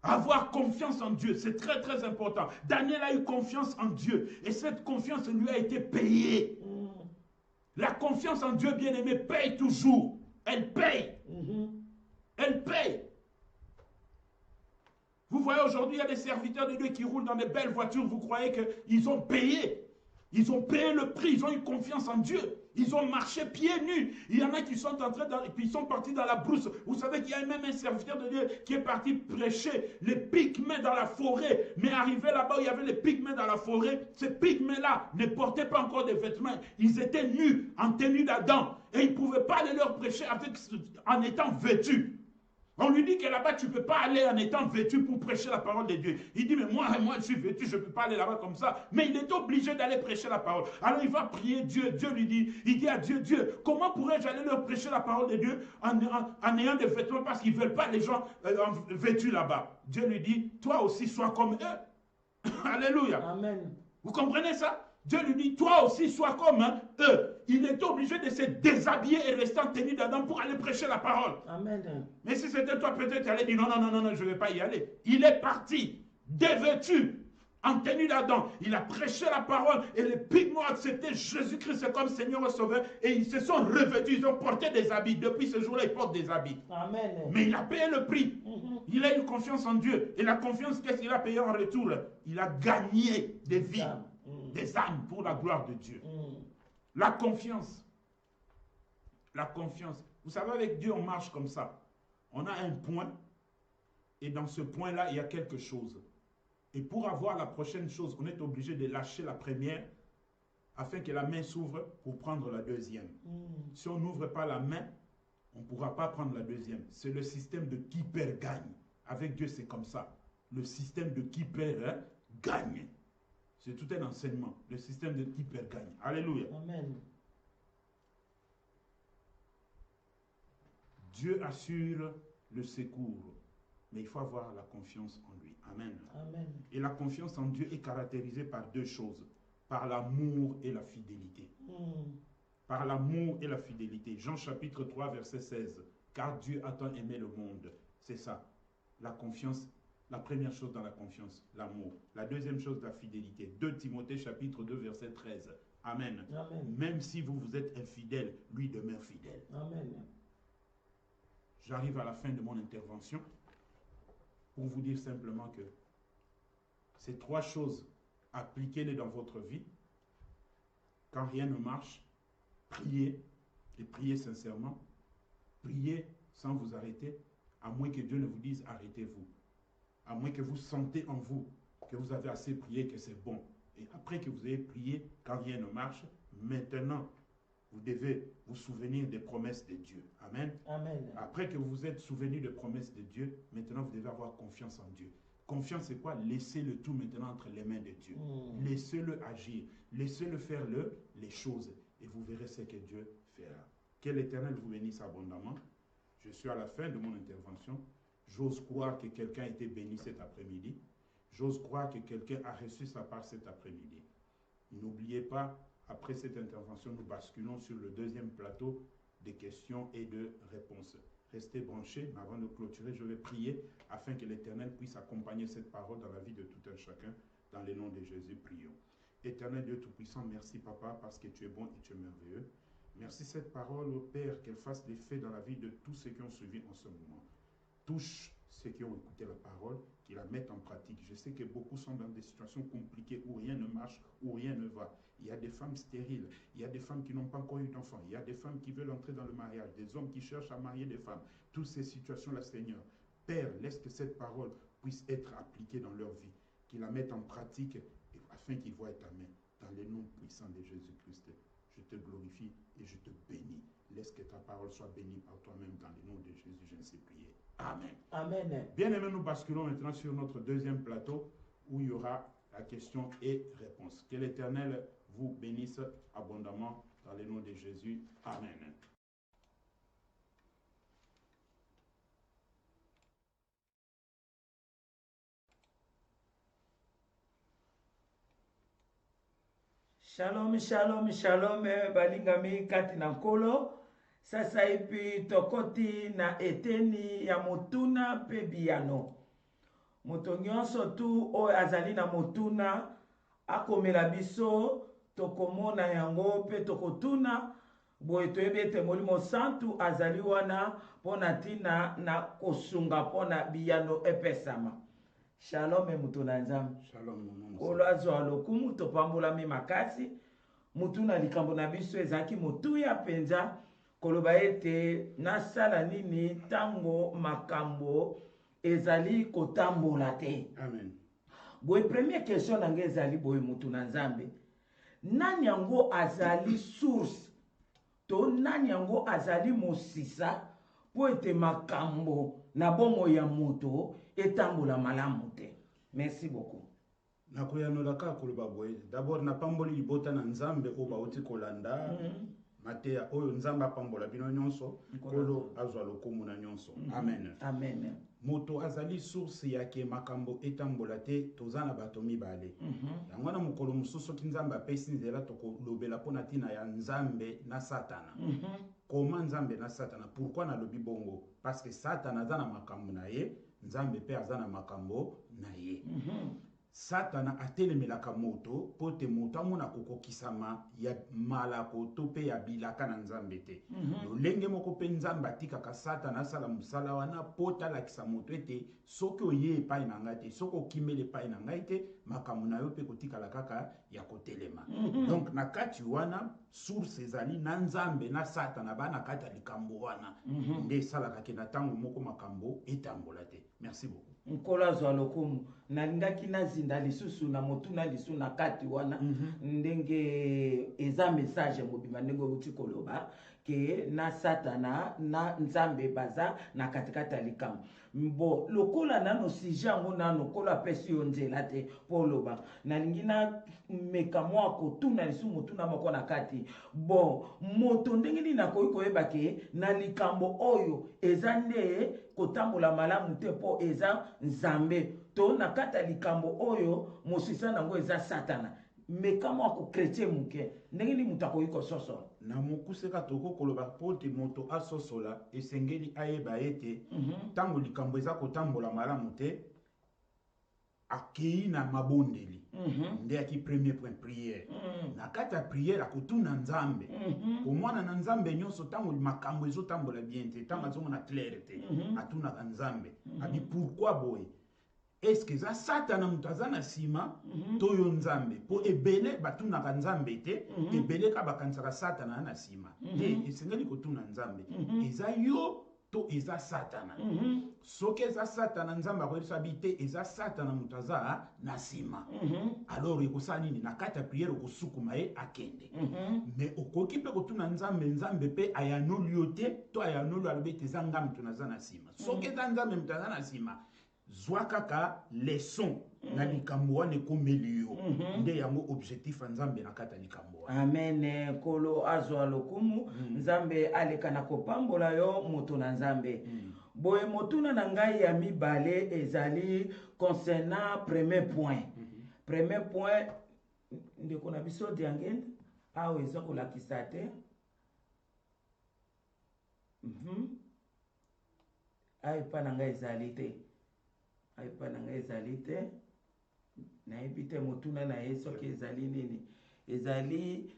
Avoir confiance en Dieu, c'est très très important. Daniel a eu confiance en Dieu et cette confiance lui a été payée. La confiance en Dieu, bien-aimé, paye toujours. Elle paye. Elle paye. Vous voyez aujourd'hui, il y a des serviteurs de Dieu qui roulent dans des belles voitures. Vous croyez qu'ils ont payé. Ils ont payé le prix. Ils ont eu confiance en Dieu. Ils ont marché pieds nus. Il y en a qui sont qui sont partis dans la brousse. Vous savez qu'il y a même un serviteur de Dieu qui est parti prêcher les pygmées dans la forêt. Mais arrivé là-bas où il y avait les pygmées dans la forêt, ces pygmées-là ne portaient pas encore de vêtements. Ils étaient nus, en tenue d'Adam. Et ils ne pouvaient pas aller leur prêcher en étant vêtus. On lui dit que là-bas, tu ne peux pas aller en étant vêtu pour prêcher la parole de Dieu. Il dit, mais moi je suis vêtu, je ne peux pas aller là-bas comme ça. Mais il est obligé d'aller prêcher la parole. Alors il va prier Dieu. Dieu lui dit, il dit à Dieu, Dieu, comment pourrais-je aller leur prêcher la parole de Dieu en ayant des vêtements parce qu'ils ne veulent pas les gens vêtus là-bas. Dieu lui dit, toi aussi sois comme eux. Alléluia. Amen. Vous comprenez ça? Dieu lui dit, toi aussi sois comme eux. Il est obligé de se déshabiller et rester en tenue d'Adam pour aller prêcher la parole. Amen. Mais si c'était toi, peut-être tu allais dire, non, je ne vais pas y aller. Il est parti, dévêtu, en tenue d'Adam. Il a prêché la parole et les pygmées ont accepté Jésus-Christ comme Seigneur et Sauveur et ils se sont revêtus, ils ont porté des habits. Depuis ce jour-là, ils portent des habits. Amen. Mais il a payé le prix. Il a eu confiance en Dieu. Et la confiance, qu'est-ce qu'il a payé en retour? Il a gagné des vies. Des âmes pour la gloire de Dieu. La confiance. La confiance. Vous savez, avec Dieu, on marche comme ça. On a un point, et dans ce point-là, il y a quelque chose. Et pour avoir la prochaine chose, on est obligé de lâcher la première, afin que la main s'ouvre pour prendre la deuxième. Si on n'ouvre pas la main, on ne pourra pas prendre la deuxième. C'est le système de qui perd gagne. Avec Dieu, c'est comme ça. Le système de qui perd gagne. C'est tout un enseignement. Le système de qui perd gagne. Alléluia. Amen. Dieu assure le secours. Mais il faut avoir la confiance en lui. Amen. Amen. Et la confiance en Dieu est caractérisée par 2 choses. Par l'amour et la fidélité. Par l'amour et la fidélité. Jean chapitre 3, verset 16. Car Dieu a tant aimé le monde. C'est ça. La confiance. La première chose dans la confiance, l'amour. La deuxième chose, la fidélité. 2 Timothée chapitre 2, verset 13. Amen. Amen. Même si vous êtes infidèle, lui demeure fidèle. Amen. J'arrive à la fin de mon intervention pour vous dire simplement que ces 3 choses, appliquez-les dans votre vie. Quand rien ne marche, priez, et priez sincèrement. Priez sans vous arrêter, à moins que Dieu ne vous dise arrêtez-vous. À moins que vous sentez en vous que vous avez assez prié, que c'est bon. Et après que vous ayez prié, quand rien ne marche, maintenant, vous devez vous souvenir des promesses de Dieu. Amen. Amen. Après que vous vous êtes souvenu des promesses de Dieu, maintenant vous devez avoir confiance en Dieu. Confiance, c'est quoi? Laissez le tout maintenant entre les mains de Dieu. Laissez-le agir. Laissez-le faire les choses. Et vous verrez ce que Dieu fera. Que l'Éternel vous bénisse abondamment. Je suis à la fin de mon intervention. J'ose croire que quelqu'un a été béni cet après-midi. J'ose croire que quelqu'un a reçu sa part cet après-midi. N'oubliez pas, après cette intervention, nous basculons sur le deuxième plateau de questions et de réponses. Restez branchés, mais avant de clôturer, je vais prier afin que l'Éternel puisse accompagner cette parole dans la vie de tout un chacun. Dans le nom de Jésus, prions. Éternel Dieu Tout-Puissant, merci Papa, parce que tu es bon et tu es merveilleux. Merci cette parole, Père, qu'elle fasse l'effet dans la vie de tous ceux qui ont suivi en ce moment. Touche ceux qui ont écouté la parole, qui la mettent en pratique. Je sais que beaucoup sont dans des situations compliquées où rien ne marche, où rien ne va. Il y a des femmes stériles, il y a des femmes qui n'ont pas encore eu d'enfants, il y a des femmes qui veulent entrer dans le mariage, des hommes qui cherchent à marier des femmes. Toutes ces situations-là, Seigneur, Père, laisse que cette parole puisse être appliquée dans leur vie, qu'ils la mettent en pratique afin qu'ils voient ta main. Dans le nom puissant de Jésus-Christ, je te glorifie et je te bénis. Laisse que ta parole soit bénie par toi-même dans le nom de Jésus, je ne sais prier. Amen. Amen. Bien aimé, nous basculons maintenant sur notre deuxième plateau où il y aura la question et réponse. Que l'Éternel vous bénisse abondamment dans le nom de Jésus. Amen. Shalom, shalom, shalom, balingami kati na nkolo. Sasa ipi tokoti na eteni ya motuna pe biyano. Moto nyonso tu o azali na motuna akomela biso tokomona yango pe tokotuna boye toyebi ete Molimo Santu azali wana pona tina na kosunga pona biyano epesama. Shalom mutu na nzambe. Shalom. Kolo azwa lokumu topambolami makasi. Mutu na likambo na biso ezaki motuya penza. Koloba ete nasala nini tango makambo ezali kotambola te. Amen. Boye première question nange ezali boye mutu na nzambe. Nani yango azali source to nani yango azali mosisa po ete makambo na bomo ya moto etambola malamu te. Merci beaucoup. Nakoyanolaka koloba boye. D'abord napamboli libota na nzambe o bauti kolanda. Mateya oyo nzamba pambola bino nyonso kolo azwa lokumu na nyonso. Amen. Amen. Moto azali source yake makambo etambola te tozana bato mibale. Yango na mokolo mosusu ki nzambe apesi nzela tokolobela pona tina ya nzambe na satana. Comment nzambe na satana? Pourquoi na lobi bongo? Parce que satana aza na makambo na ye, nzambe pe aza na makambo na ye. Satana atelemelaka moto pote moto amona kokokisama ya malako to pe ya bilaka na nzambe te. Lolenge moko pe nzambe atikaka satana asala musala wana pota lakisa moto ete soki oye epai na ngai te, soki okimeli epai na ngai te, makambo na yo pe kotikala kaka ya kotelema. Donc na kati wana source ezali na nzambe na satana ba na kati ya likambo wana. Nde esalaka ke na tango moko makambo etambola te. Merci beaucoup. Nkola zwa lokumu nalingaki nazinda lisusu na motuna lisu na kati wana ndenge eza message mobima ndenge uti koloba ke na satana na nzambe baza na katikati ya likambo. Mbo lokola nano sije yango nano kola pesi yo nzela te poloba nalingi na meka mwa kotuna lisu motuna moko na kati. Bon moto ndenge nini nakoki koyeba ke na likambo oyo eza nde kotambola malamu te po eza nzambe to na kata likambo oyo mosisa nango eza satana. Meka mwa ko chrétien muke ndenge ni mutu akoki kososola na mokuseka toko koloba pote moto asosola esengeli ayeba ete tango likambo eza kotambola malamu te akei na mabondeli. Nde aki premier point prière. Na kati ya prière akotuna nzambe. Komwana na nzambe nyonso tango makambo ezotambola bien te, tango azomona clair te, atunaka nzambe. Abi pourquoi boye? Est-ce que ça satana mutaza na sima toyo nzambe po ebele batunaka nzambe te, ebele ka bakansaka satana na sima. Te esengeli kotuna nzambe. Eza yo to eza satana. Soki eza satana nzambe akoyebisa bite eza satana moto aza na nsima. Alors ekosala nini na kati ya priere okosukuma ye akende. Mais okoki mpe kotuna nzambe nzambe mpe ayanoli yo te to ayanoli alobi ete eza ngai moto naza na nsima. Soki eza nzambe moto aza na nsima zwa kaka leson na likambo wana ekomeli yo. Nde yango objectif ya nzambe na kati ya likambo wana. Amen. Kolo azwa lokumu nzambe aleka na kopambola yo moto na nzambe. Boye motuna na ngai ya mibale ezali concernant premier point. Premier point ndeko na biso diangende awa eza kolakisa te. Ayepa na ngai ezali te. Ayepa na ngai ezali te. Nayebi te motuna na ye soki ezali nini. Ezali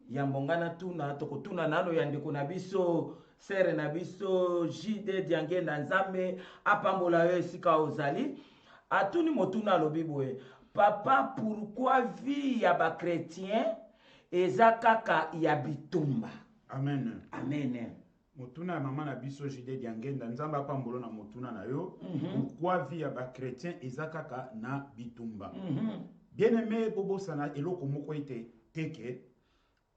ya mbongana tuna tokotuna nano ya ndeko na biso sere na biso jide diange na nzambe apambola yo esika ozali atuni motuna alobi boye papa pourquoi vie ya ba chrétien eza kaka ya bitumba. Amen. Amen. Motuna ya mama na biso jide diange na nzambe apambola na motuna na yo pourquoi vie ya ba chrétien eza kaka na bitumba. Bien aimé bobo sana eloko moko ete teke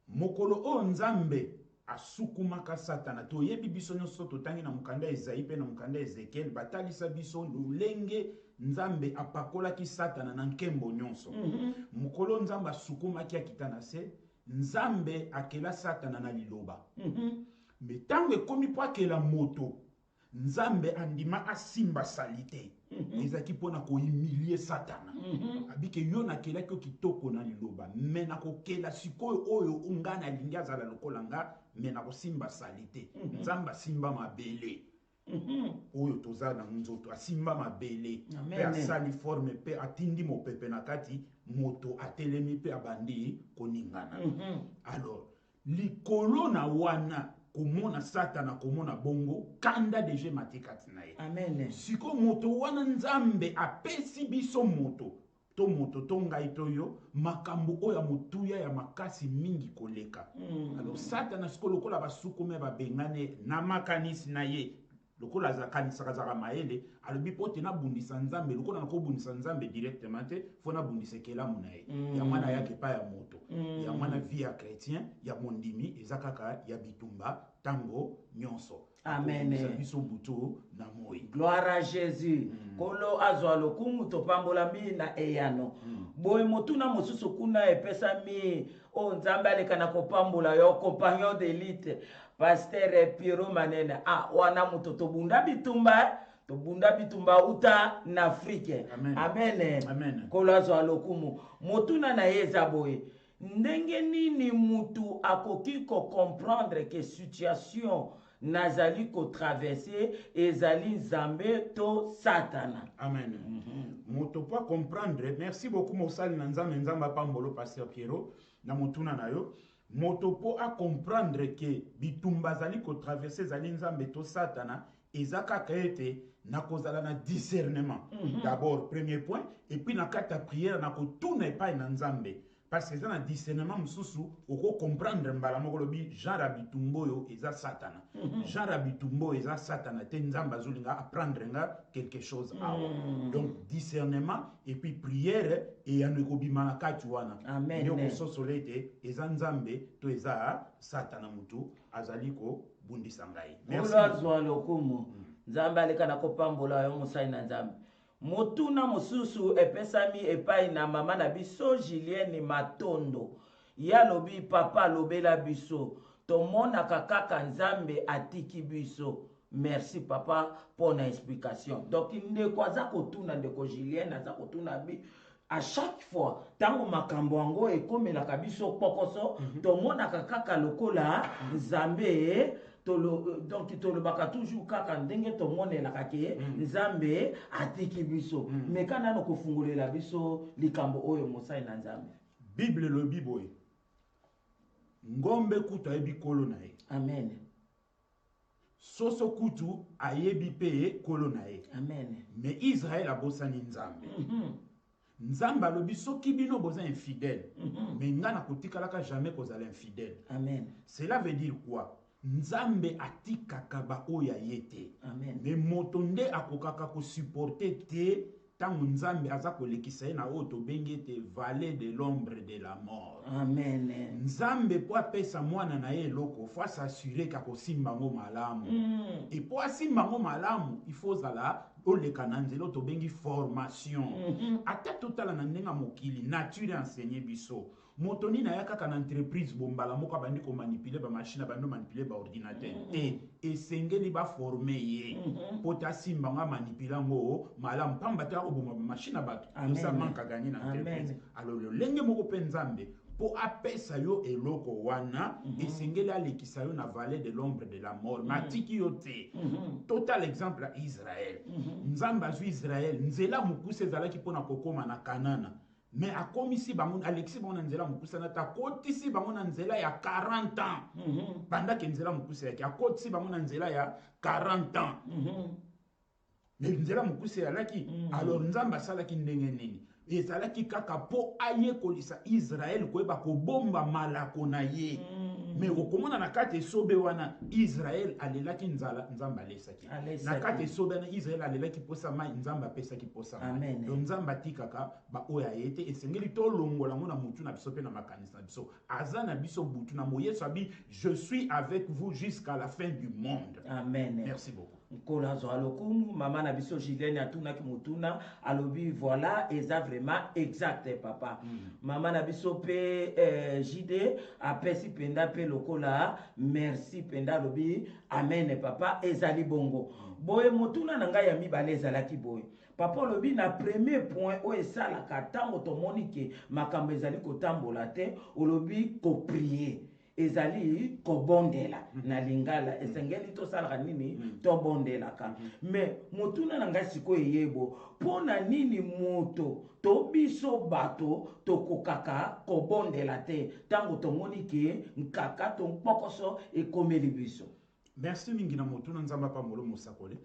mokolo o nzambe asukumaka satana to yebi biso nyonso totangi na mukanda Ezaïe pe na mukanda Ezekiel batalisa biso lulenge nzambe apakolaki satana na nkembo nyonso. Mokolo nzambe asukumaki akita na se nzambe akela satana na liloba. Metango ekomi po akela moto nzambe andima asimba salite. Ezaki pona ko humilie satana. Abike yo na kela ko kitoko na liloba. Mena ko kela sikoyo oyo ungana linga zala lokola nga mena ko simba salite. Nzamba simba mabele. Oyo toza na nzoto asimba mabele. Pe asali forme pe atindi mo pepe na kati moto atelemi pe abandi koningana. Alors likolo na wana komona satana komona bongo kanda deje matikati na ye. Amen. Siko moto wana nzambe apesi biso moto to ngai to yo makambo oya motuya ya makasi mingi koleka. Alors satana siko lokola basukume babengane na makanisi na ye lokola zakanisa zaka maele alobi pote na bundisa nzambe lokola nako bundisa nzambe directement te fona bundisa kelamu na ye ya mwana yake pa ya moto ya mwana vie ya chrétien ya mondimi ezakaka ya bitumba tango nyonso. Amen. Biso buto na moi. Gloire à Jésus. Kolo azwa lokumu topambola mi na eyano. Boye motuna mosusu kuna epesa mi o nzambe aleka na kopambola yo compagnon d'élite Pasteur Piero Manene. Wana muto tobunda bitumba uta na Afrique. Amen. Amen. Amen. Kolo azwa lokumu motuna na yeza boye. Ndenge nini mutu akoki ko comprendre que situation nazali ko traverser ezali nzambe to satana. Amen. Moto pas comprendre. Merci beaucoup mosali na nzambe pambolo Pasteur Piero na motuna na yo. Moto po a comprendre que bitumba zali ko traverser ezali nzambe to satana ezaka kaete na kozala na discernement. D'abord premier point et puis na kata prière na ko tuna epai na nzambe. Parce que dans le discernement mususu oko comprendre mbala moko lobi Jean Rabitumbo yo eza satana. Jean Rabitumbo eza satana te nzamba zulinga apprendre nga quelque chose awa. Donc discernement et puis prière et yanoko bimana kati wana. Amen. Nyoko sosolete eza nzambe to eza satana mutu azaliko bundisa ngai. Merci. Olazwa lokumu. Nzambe aleka na kopambola yo musai na nzambe. Motuna mosusu epesami epai na mama na biso Julienne Matondo ya lobi papa lobela biso tomona kaka nzambe atiki biso. Merci papa pour la explication. Donc ndeko aza kotuna ndeko Julienne aza kotuna bi à chaque fois tango makambo ango ekomelaka biso pokoso tomona kaka lokola nzambe donc tolobaka toujours kaka ndenge tomonelaka ke nzambe atiki biso mais kana no kofungolela biso likambo oyo mosai na nzambe. Bible lobi boye ngombe kutu ayebi kolo na ye. Amen. Soso kutu ayebi pe kolo na ye. Amen. Mais Israël abosani nzambe. Nzamba alobi soki bino boza infidèle mais nga na kotikalaka jamais kozala infidèle. Amen. Cela veut dire quoi? nzambe atikaka ba oya yete. Amen. Mais moto nde akokaka ko supporter te tango nzambe aza kolekisa ye na oyo tobengi te vallée de l'ombre de la mort. Amen. Nzambe po apesa mwana na ye eloko fo s'assurer ka kosimba ngo malamu. Et po asimba ngo malamu il faut zala oleka na nzela tobengi formation. Ata totala na ndenga mokili nature enseigner biso. Moto nini ayaka kana entreprise bombala moko bandi ko manipuler ba machine bandi manipuler ba ordinateur te esengeli ba former ye pota simba nga manipuler ngo malamu pamba ta ko bomba machine bato ça manque gagner na entreprise. Alors le lenge moko pe nzambe po apesa yo eloko wana esengeli alekisa yo na vallée de l'ombre de la mort matiki yo te. Total exemple à Israël. Nzambe azu Israël nzela mukuse ezalaki pona kokoma na Kanana. Mais à comme ici, Alexis Bon Nzela Moukusa Nata, côté ici, Bamon Nzela il y a 40 ans. Pendant que Nzela Moukusa, il y a côté ici, Bamon Nzela il y a 40 ans. Mais Nzela Moukusa, alors Nzamba Salaki Nengenini. Et Salaki Kaka po aye kolisa Israël, ko eba ko bomba malako na ye. Mais au comment na kate sobe wana Israël alelaki nzamba lesaki. Na kate sobe na Israël alelaki posa mai nzamba pesaki posa mai. Donc nzamba tikaka ba oya yete esengeli to longola ngona mutu na biso pe na makanisa na biso. Azana biso butu na moyeso abi je suis avec vous jusqu'à la fin du monde. Amen. Merci beaucoup. Kola zo alokumu mama na biso Gilene atuna ki mutuna alobi voilà eza vraiment exact papa. Mama na biso pe JD apesi penda pe lokola merci penda alobi amen papa ezali bongo. Boye mutuna na ngai ya mibale ezalaki boye. Papa alobi na premier point o esalaka tango tomoni ke makambo ezali kotambola te olobi ko prier. Ezali kobondela na lingala esengeli to sala nini to bondela ka mais motuna nanga siko yebo pona nini moto to biso bato to kokaka kobondela te tango tomoni ke nkaka to pokoso ekomeli biso. Merci mingi na motuna nzamba pa molo musakole.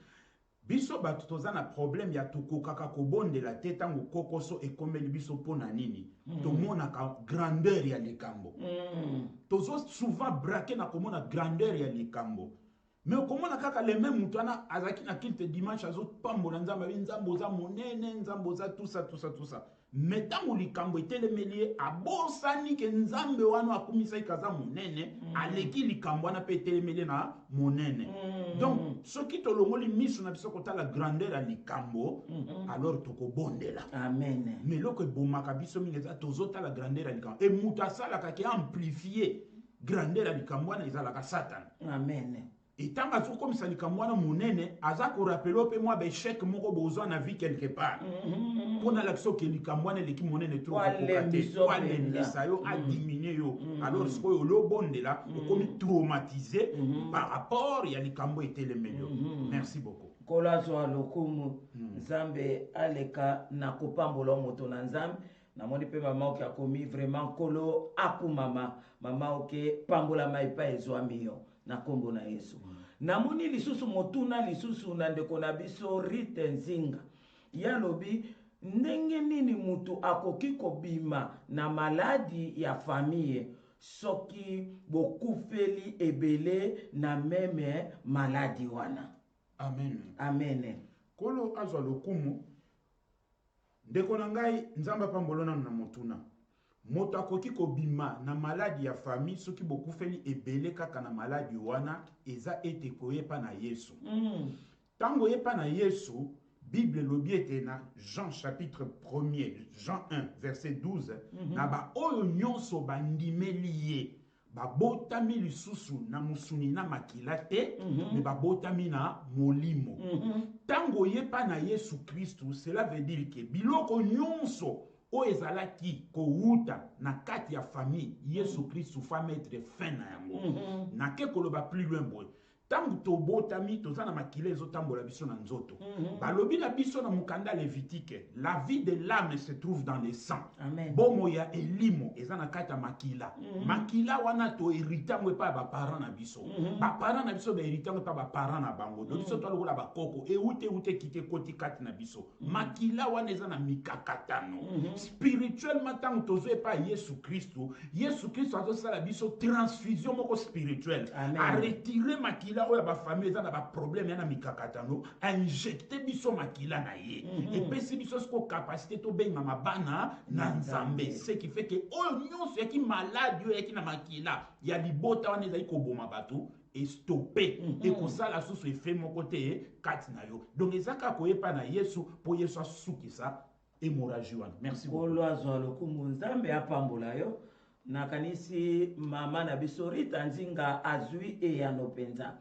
Biso bato toza na problème ya tukokaka kobondela te tango kokoso ekomeli biso pona nini tomona ka grandeur ya likambo tozo souvent braqué na komona grandeur ya likambo mais komona kaka le même mutana azaki na kilte dimanche azo pambola nzamba nzambo za monene nzambo za tout ça mais tango likambo etelemeli abosani ke nzambe wana akumisa ikaza monene aleki likambo wana pe etelemeli na monene donc soki tolongoli miso na biso kotala grandeur ya likambo alors tokobondela amen mais loko ebomaka biso mingi eza tozotala grandeur ya likambo e mutu asalaka ke amplifier grandeur ya likambo wana ezalaka Satan. Amen. Et tant que tu comme ça les kamwana monene aza ko rappeler pe moi be chèque moko besoin na vie quelque part pour na l'action que les kamwana les ki monene trop kokate kwa lendisa yo a diminuer yo alors ce que le bondela comme traumatisé par rapport ya les kambo était le meilleur. Merci beaucoup. Kola zo alokumu nzambe aleka na kopambola moto na nzambe na moni pe mama oki akomi vraiment kolo aku mama oke pambola mai pa ezwami yo na kombo na Yesu. Namoni lisusu motuna lisusu na ndeko na biso Rite Nzinga. Ya lobi ndenge nini mutu akoki kobima na maladi ya famille soki bokufeli ebele na meme maladi wana. Amen. Amen. Kolo azwa lokumu ndeko na ngai nzamba pambolona na motuna. Moto akoki kobima na maladi ya famille soki bokufeli ebele kaka na maladi wana eza ete koyepa na Yesu. Tango yepa na Yesu, Bible lobi ete na Jean chapitre 1er, Jean 1 verset 12, na ba oyo nyonso bandimeli ye, ba botami lisusu na musuni na makila te, me ba botami na molimo. Tango yepa na Yesu Christu, cela veut dire que biloko nyonso o ezalaki kouta na kati ya famille Yesu Christu fa mettre fin na yango. Na ke koloba plus loin boy. tangu tobotami toza na makila ezotambola biso na nzoto. Balobi na biso na mukanda Lévitique, la vie de l'âme se trouve dans le sang. Bomo ya elimo eza na kata makila. Makila wana to héritango pa ba parents na biso. Ba parents na biso ba héritango pa ba parents na bango. Donc biso to lokola ba koko e ute kite koti kati na biso. Makila wana eza na mikakatano. Spirituellement tangu tozo pa Yesu Christo azosala biso transfusion moko spirituelle. A retirer makila oya ba famille eza na ba problème ya na mikakatano, a injecter biso makila na ye. Et pesi biso sko capacité to benga mabana na nzambe. Ce qui fait que oyo nyonso ya ki malade yo ya ki na makila ya libota wana eza ikoboma bato et stopper et kosala susu effet moko te kati na yo. Donc ezaka koyepa na Yesu po Yesu asukisa hémorragie wana. Merci beaucoup. Kolwazo lokumu nzambe apambola yo. Nakanisi mama na bisorita nzinga azui e ya nopenza.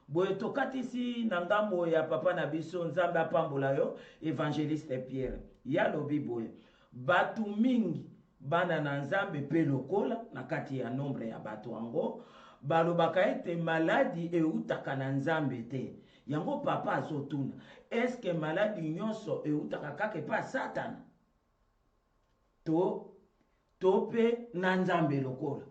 Boye tokatisi na ngambo ya papa na biso nzambe apambola yo Évangéliste Pierre. Ya lobi boye. Batu mingi bana na nzambe pe lokola na kati ya nombre ya batu ango. Balobaka ete maladi eutaka na nzambe te. Yango papa azotuna. Eske maladi nyonso eutaka kake pa Satan? Tope na nzambe lokola.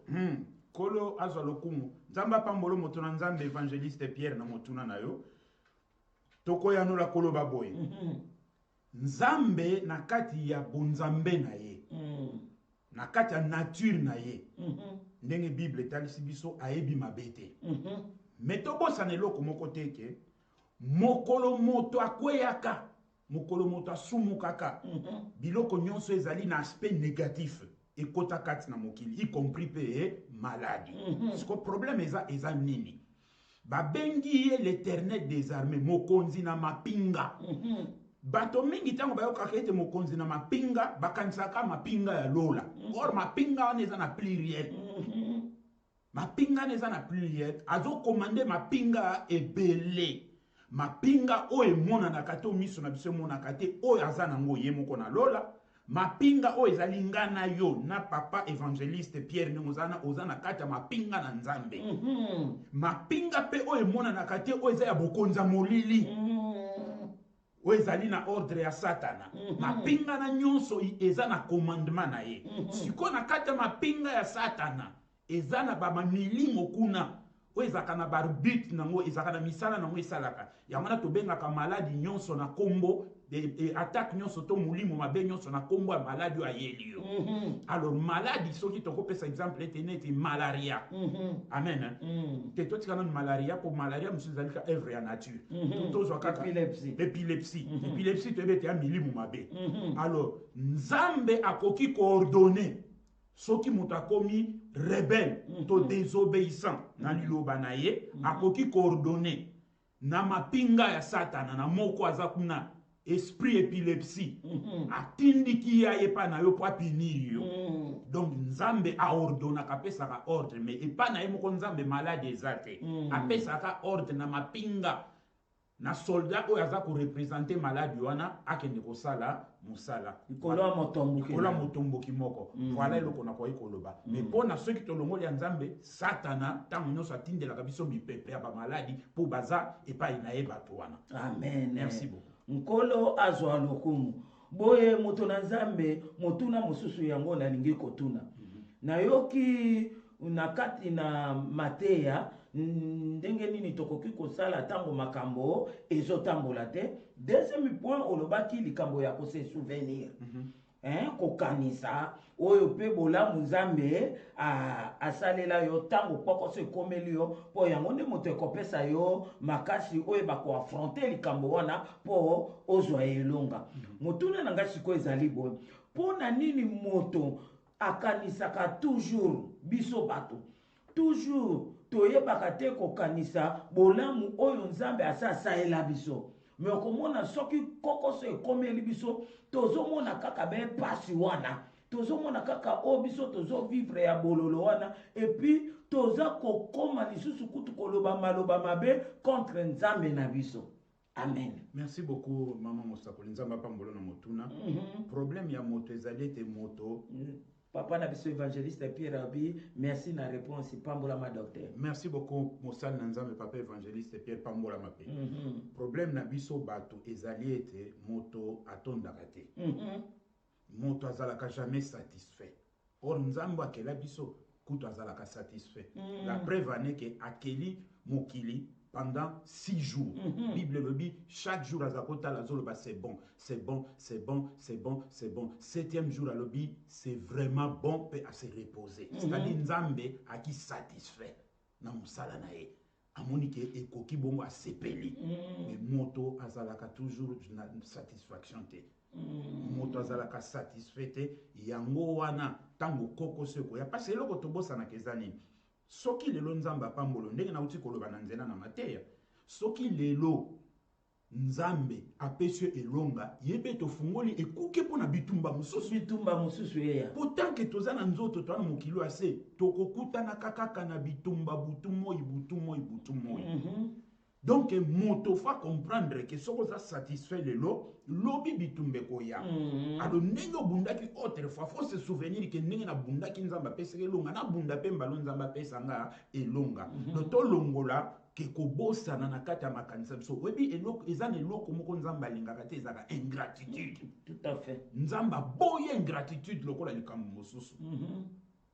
Kolo azwa lokumu. Nzamba pambolo motuna nzambe Évangéliste Pierre na motuna na yo. Toko ya nula kolo baboye. Nzambe na kati ya bonzambe na ye. Na kati ya nature na ye. Ndenge Bible talisi biso ayebi mabete. Metobosa ne loko moko teke. Mokolo moto akweyaka. Mokolo moto asumukaka. Biloko nyonso ezali na aspect négatif. Et kota kati na mokili, y compris pe maladie. Parce que le problème est nini. Babengi l'Éternel des armées, mokonzi na mapinga. Bato mingi tango bayo kakete mokonzi na mapinga, bakanisaka mapinga ya lola. Or mapinga wana na pluriel. Mapinga neza na pluriel, azo commande mapinga ebele. Mapinga o emona na kate o miso na biso mona kate o azana ngo ye moko na lola. Mapinga o ezalinga na yo na papa Évangéliste Pierre Nengozana ozana kata mapinga na nzambe. Mapinga pe o emona na kate o eza ya bokonza molili. O ezali na ordre ya Satana. Mapinga na nyonso eza na commandement na ye. Siko na kata mapinga ya Satana eza na ba milimo kuna. O ezaka na barbit nango ezaka na misala nango esalaka. Yamana to bengaka maladi nyonso na kombo attaque nyonso to mulimo mabe nyonso na kombo ya maladi ya yelio. Alors maladi soki to kopesa exemple eteneti malaria. Amen. Te to tika na malaria pour malaria musizalika œuvre ya nature. Tout kaka épilepsie. Épilepsie to ebete ya milimo mabe. Alors nzambe akoki coordonner soki muta komi rebelle to désobéissant na liloba na ye akoki coordonner na mapinga ya Satana na moko aza kuna esprit épilepsie atindiki ya epa na yo po apinir yo. Donc nzambe a ordona kapesaka ordre mais epa na ye moko nzambe malade ezate apesaka ordre na mapinga na soldat oyo aza ko représenter malade wana akende kosala musala ikola motomboki moko. Voilà eloko na kwa ikoloba. Mais pona ceux qui tolongoli ya nzambe Satana tango nyonso atindelaka biso mipepe ya ba maladi po baza epa inayeba to wana. Amen. Merci beaucoup. Nkolo azwa lokumu. Boye moto na nzambe motuna mosusu yango na lingi kotuna. Na yoki unakati na Mateya ndenge nini tokoki kosala tango makambo ezotambola te. Deuxième point olobaki likambo ya kose souvenir. Kokanisa oyo pe bolamu nzambe asalela yo tango poko se komeli yo po yango nde moto ekopesa yo makasi oyo bako affronter likambo wana po ozwa elonga. Motuna na nga siko ezali boye. Pona nini moto akanisaka toujours biso bato? Toujours toyebaka te kokanisa bolamu oyo nzambe asasaela biso. Mais okomona soki kokoso ekomeli biso tozomona kaka be pasi wana. Tozomona kaka o biso tozo vivre ya bololo wana et puis toza kokoma lisusu kutu koloba maloba mabe contre nzambe na biso. Amen. Merci beaucoup maman Mosakoli nzamba pambolo na motuna. Problème ya moto ezali te moto Papa na biso évangéliste Pierre Abi, merci na réponse pambola ma docteur. Merci beaucoup Moussal Nanzame papa évangéliste Pierre pambola ma pe. Problème na biso bato ezali ete moto atondaka te. Moto azalaka jamais satisfait. Or nzambo akela biso kutu azalaka satisfait. La preuve année que akeli mokili pendant 6 jours. Bible le dit, chaque jour azakota la zolo c'est bon, c'est bon, c'est bon, c'est bon, c'est bon. 7e jour à l'obi, c'est vraiment bon peut à se reposer. C'est-à-dire nzambe a qui satisfait na musala na e. Amoni ke ekoki bongo a sepeli. Mais moto azalaka toujours na satisfaction te. Moto azalaka satisfait te yango wana tango koko seko ya parce eloko tobosa na kezani. Soki lelo nzamba pambolo ndenge na uti koloba na nzela na mateya soki lelo nzambe apesio elonga yebe tofungoli ekuke pona bitumba mususu yeya pourtant que toza na nzoto twana mokilo ase tokokutana kaka na bitumba butumoi donc moto fa comprendre que soko za satisfait lelo lobi bitumbe koya alo ndenge bundaki autrefois faut se souvenir que ndenge na bundaki nzamba pesa elonga na bunda pe mbalo nzamba pesa nga elonga no to longola ke kobosana na kati ya makanisa biso webi eloko eza na eloko moko nzamba alingaka te ezaka ingratitude tout à fait nzamba boye ingratitude lokola likambo mosusu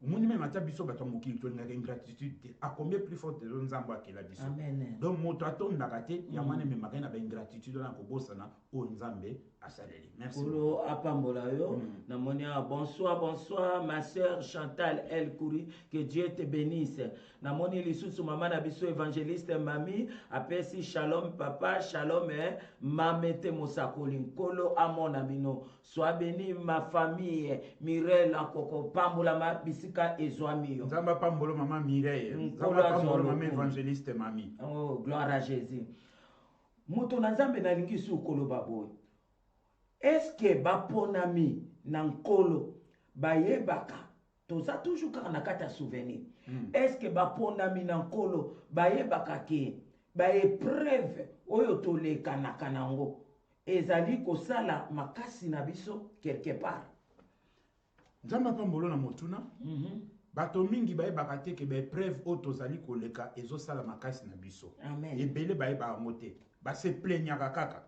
Moni même ata biso bato mokili to ngaka ingratitude a combien plus forte de nzambo akela biso. Amen. Donc moto atonda kate ya mwana me makana ba ingratitude na ko bosana o nzambe asaleli. Merci. Polo apambola yo na monia bonsoir ma sœur Chantal El Kouri, que Dieu te bénisse. Na moni lisusu mama na biso évangéliste mami apesi shalom papa shalom mamete mosakoli nkolo amona bino. Sois béni ma famille Mireille Akoko pambola ma bisika ezwami yo. Nzamba pambolo mama Mireille. Nzamba pambolo mama évangéliste mami. Oh gloire à Jésus. Moto na nzambe na lingi su koloba boy. Est-ce que baponami na nkolo bayebaka toza toujours kaka na kata souvenir. Est-ce que baponami na nkolo bayebaka ke ba épreuve oyo toleka na kanango ezali kosala makasi na biso quelque part. Nzamba pambolo na motuna. Bato mingi bayebaka te ke ba épreuve oyo tozali koleka ezosala makasi na biso. Amen. Ebele bayeba ngote. Ba se plaignaka kaka.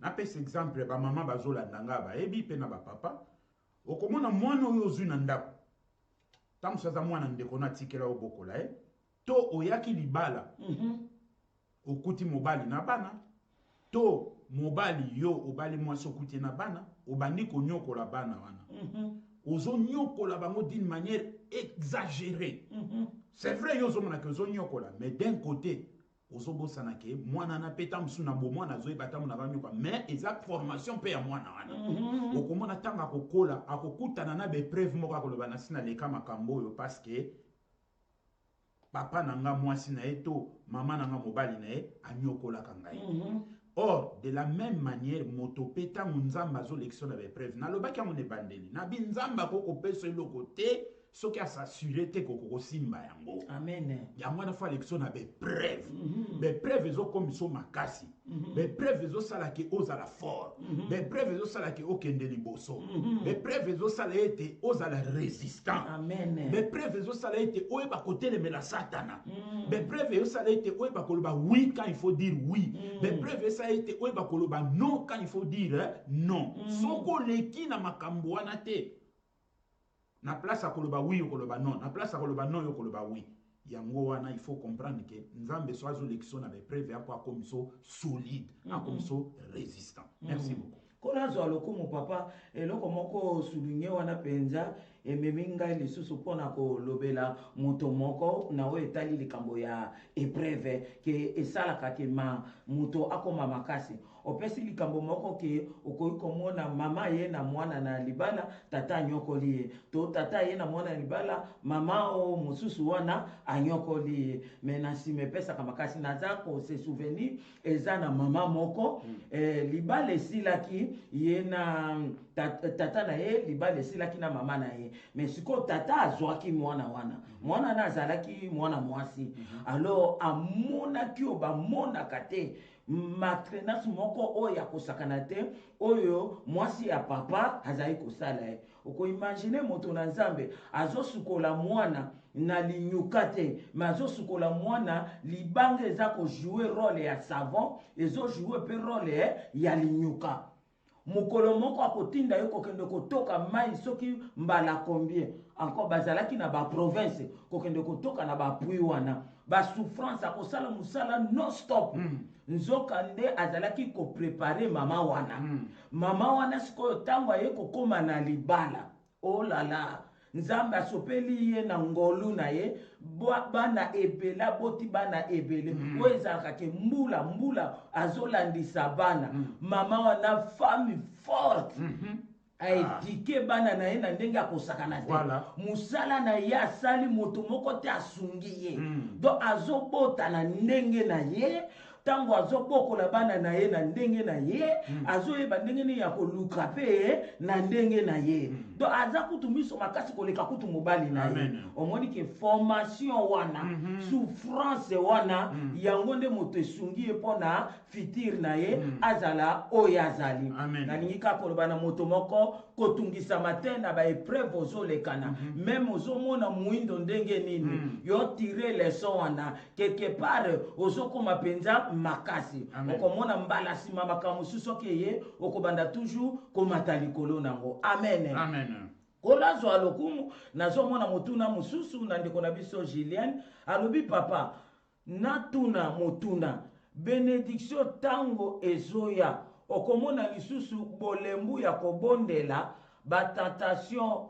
Na pesa exemple ba mama bazolanda nga ba ebi pe na ba papa okomona mwana oyo ozwi na ndako tamu saza mwana ndeko na tikela obokola to oyaki libala okuti mobali na bana to mobali yo obali mwasi okuti na bana obandi konyokola bana wana ozonyokola bango d'une manière exagérée. C'est vrai yo ozomona ke ozonyokola mais d'un côté ozobosana ke mwana na peta msuna bo mwana zoe batamu na banyoka mais exact formation pe ya mwana wana okomona tanga kokola akokutana na be preuve moko akoloba na sina leka makambo yo parce que papa nanga mwasi na eto mama nanga mobali na e anyokola kangai. Or de la même manière moto peta nzamba zo lection na be preuve na lobaki amone bandeli na binzamba koko peso eloko te soki asasure te koko simba yango. Amen. Yango na fa lection na be preuve. Be preuve ezo komiso makasi. Be preuve ezo sala ke ozala fort. Be preuve ezo sala ke okende liboso. Be preuve ezo sala ete ozala résistant. Amen. Be preuve ezo sala ete oyeba kotelemela satana. Be preuve ezo sala ete oyeba koloba oui quand il faut dire oui. Be preuve ezo sala ete oyeba koloba non quand il faut dire non. Soko leki na makambo wana te. Na place à koloba oui ou koloba non. Na place à koloba non ou koloba oui. Yango wana il faut comprendre que nzambe soazo lection na be preuve yako akomiso solide, akomiso résistant. Merci beaucoup. Kona zo alokumu papa eloko moko souligné wana penza ememinga lisusu pona ko lobela moto moko na o etali likambo ya épreuve ke esala kake ma moto akoma makasi opesi likambo moko ke okoyi komona mama ye na mwana na libala tata nyokoli ye to tata ye na mwana na libala mama o mosusu wana anyokoli ye mena si mepesa kamakasi naza ko se souvenir eza na mama moko libala esilaki ye na tata na ye libala esilaki na mama na ye mais siko tata azwaki mwana wana mwana na azalaki mwana mwasi alors amonaki o bamonaka te matrenance moko oyo ya kosakana te oyo mwasi ya papa azali kosala ye. Okoimagine moto na nzambe azosukola mwana na linyuka te, me azosukola mwana libanga eza kojouer role ya savon, ezojouer pe role ya linyuka. Mokolo moko akotinda yo kokende kotoka mai soki mbala combien encore bazalaki na ba province kokende kotoka na ba pui wana ba souffrance akosala musala non stop. Nzoka nde azalaki ko préparer mama wana. Mama wana sikoyo tango aye kokoma na libala, oh la la, nzambe asopeli ye na ngolu na ye bana ebela boti bana ebele oyo ezalaka ke mbula azolandisa bana. Mama wana femme forte aedike bana na ye na ndenge akosakana te. Musala na ye asali moto moko te asungi ye. Donc azobota na ndenge na ye, tango azobokola bana na ye na ndenge na ye, azoyeba ndenge ne ya koluka pe na ndenge na ye. Donc aza kutu miso makasi koleka kutu mobali na ye. Omoni ke formation wana, souffrance wana, yango nde moto esungi ye pona fitir na ye azala oyo azali. Nalingi kaka koloba na moto moko kotungisa matena ba épreuve ozolekana, même ozomona muindo ndenge nini, yo tirer leçon wana quelque part ozokoma penza makasi. Okomona mbala sima makambo susu ye okobanda toujours komata likolo nango. Amen. Kolazo alokumu nazomona motuna mususu na ndeko na biso Julien alobi papa natuna motuna bénédiction tango ezoya okomona lisusu bolembu ya kobondela batentation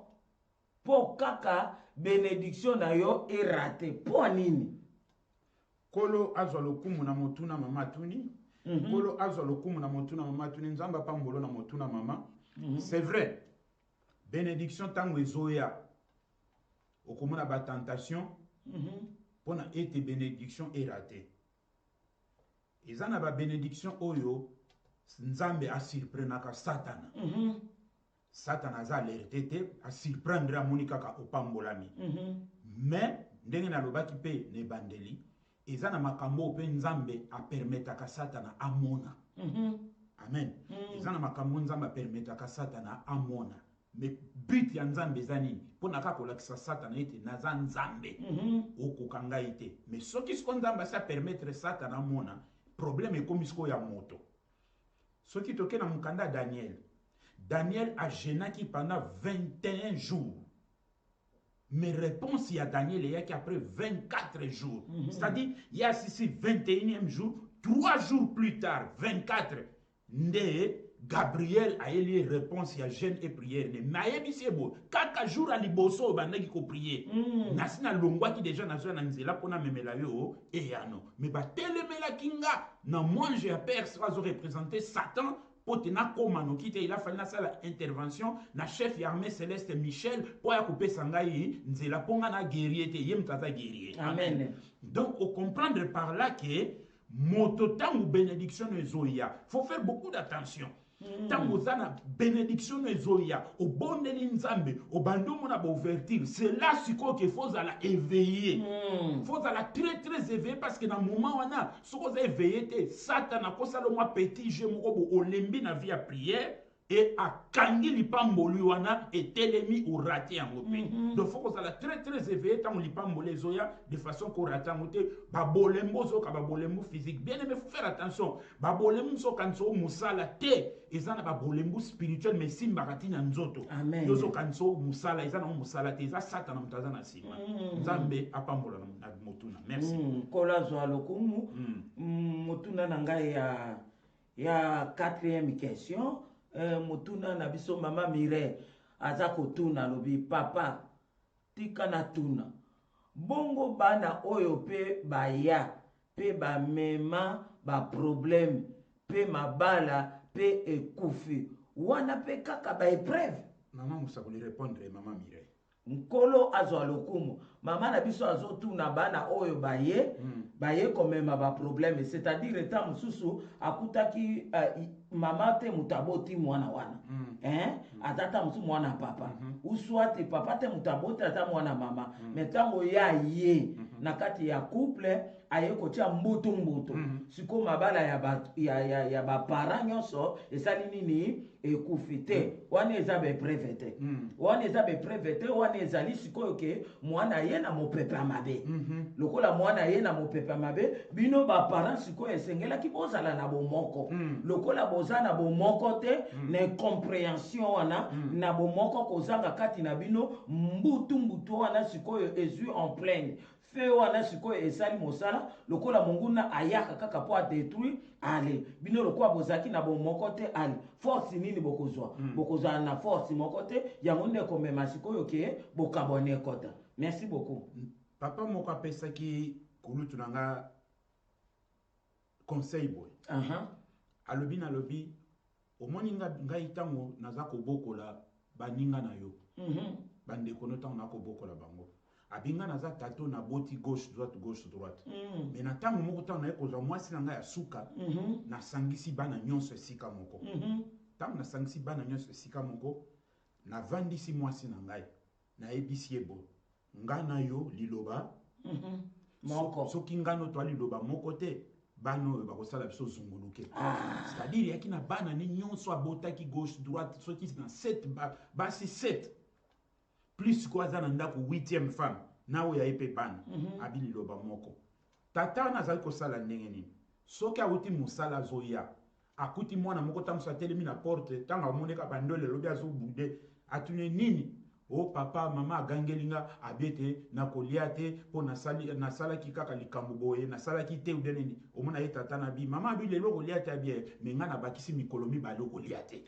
po kaka bénédiction na yo erate po nini. Kolo azwa lokumu na motuna mama tuni. Kolo azwa lokumu na motuna mama tuni. Nzamba pambolo na motuna mama. C'est vrai. Bénédiction tango ezoya. Okomona ba tentation. Pona ete bénédiction erate. Ezana ba bénédiction oyo nzambe a surprenaka Satana. Satana aza alerté te a surprendre amonika ka opambolami. Mais ndenge na lobaki pe ne bandeli. Ezana makambo pe nzambe a permetaka Satana amona. Amen. Ezana makambo nzambe a permetaka Satana amona. Mais but ya nzambe zanini pona ka kolakisa Satana ete naza nzambe okokanga ite. Mais soki siko nzambe sa permettre Satana amona, problème ekomi siko ya moto. Soki toke na mukanda Daniel a gênaki pendant 21 jours. Mes réponses à Daniel est qu'après 24 jours. C'est-à-dire, il y a ici 21e jour, 3 jours plus tard, 24, Gabriel a eu les réponses à jeûne et prière. Mais il y a 4 jours à liboso, il faut prier. Nasina longwa qui déjà n'a pas nzela pour na memela yo et yano. Mais ba telemela kinga na mange à père sera représenter Satan. Il a fallu la intervention na chef armée céleste Michel pour couper sangai nzela ponga na guerrier te yem tata guerrier. Amen. Donc on comprendre par là que mototan ou bénédiction ezoya, faut faire beaucoup d'attention. Tango zana bénédiction ezoya, au bon nzambe, au bandomo na ouverture, c'est là qu'il faut la éveiller. Faut la très éveiller parce que dans le moment où on a, ce qu'on a éveillé, Satan a causé le moins petit jeu au lembi na vie à prière et à kangi lipamboli wana et telemi ou raté en mopé. Donc faut qu'on la très éveillé tant lipamboli zoya de façon qu'on rate en mopé. Babolembo zo ka babolembo physique. Bien aimé, faut faire attention. Babolembo zo kanso musala te. Ezana babolembo spirituel mais simbarati na nzoto. Amen. Yozo kanso musala ezana musala te. Eza Satan mutaza na sima. Nzambe apambola na motuna. Merci. Kola zo alokumu motuna nanga ya 4e question. Motuna na biso mama Mire aza kotuna lobi papa tika na tuna bongo bana oyo pe baya pe ba mema ba problème pe mabala pe ekufi wana pe kaka ba épreuve. Maman musa ko répondre mama Mire nkolo azwa lokumu mama na biso azotuna bana oyo baye komema ba problème, c'est-à-dire eta mususu akutaki mama te mutaboti mwana wana atata musu mwana papa uswati papa te mutaboti ata mwana mama metango ya ye na kati ya couple aye kotia mbutu mbutu siko mabala ya baparent nyonso esali nini ekufi te wana eza bepreve te wana eza bepreve te wana ezali sikoyo ke mwana ye na mopepe ya mabe lokola mwana ye na mopepe ya mabe bino baparent sikoyo esengelaki bozala na bomoko lokola boza na bomoko te na comprehension wana na bomoko kozanga kati na bino mbutu wana sikoyo ezwi en pleine fe wana sikoyo esali mosala lokola monguna ayaka kaka po adétruire ale bino lokola bozalaki na bomoko te ale force nini bokozwa bokozala na force moko te yango nde komema sikoyo ke bokabone kota. Merci beaucoup. Papa moko apesaki kulutu na nga conseil boy alobi na lobi omoni ngai ntango naza kobokola baninga na yo bandeko no ntango nakobokola bango abinga naza tato na boti gauche droite mais na ntango moko ntango naye kozwa mwasi na ngai ya suka nasangisi bana nyonso esika moko ntango nasangisi bana nyonso esika moko navandisi mwasi na ngai nayebisi ye bo nga na yo liloba moko soki ngano to liloba moko te bana oyo bakosala biso zunguluke c'est-à-dire yaki na bana ni nyonso abotaki gauche droite soki na 7 basi 7 plus ko aza na ndako 8e femme na oyo aye pe bana abi liloba moko tata wana azali kosala ndenge nini soki awuti mosala azoya akuti mwana moko ntango atelemi na porte ntango amoneka bandole elobi azobude atune nini o papa mama agangelinga abete nakolia te mpo nasalaki kaka likambo boye nasalaki te ude nini omona ye tata na bi mama abi lelo kolia te abie me nga nabakisi mikolo mibale okolia te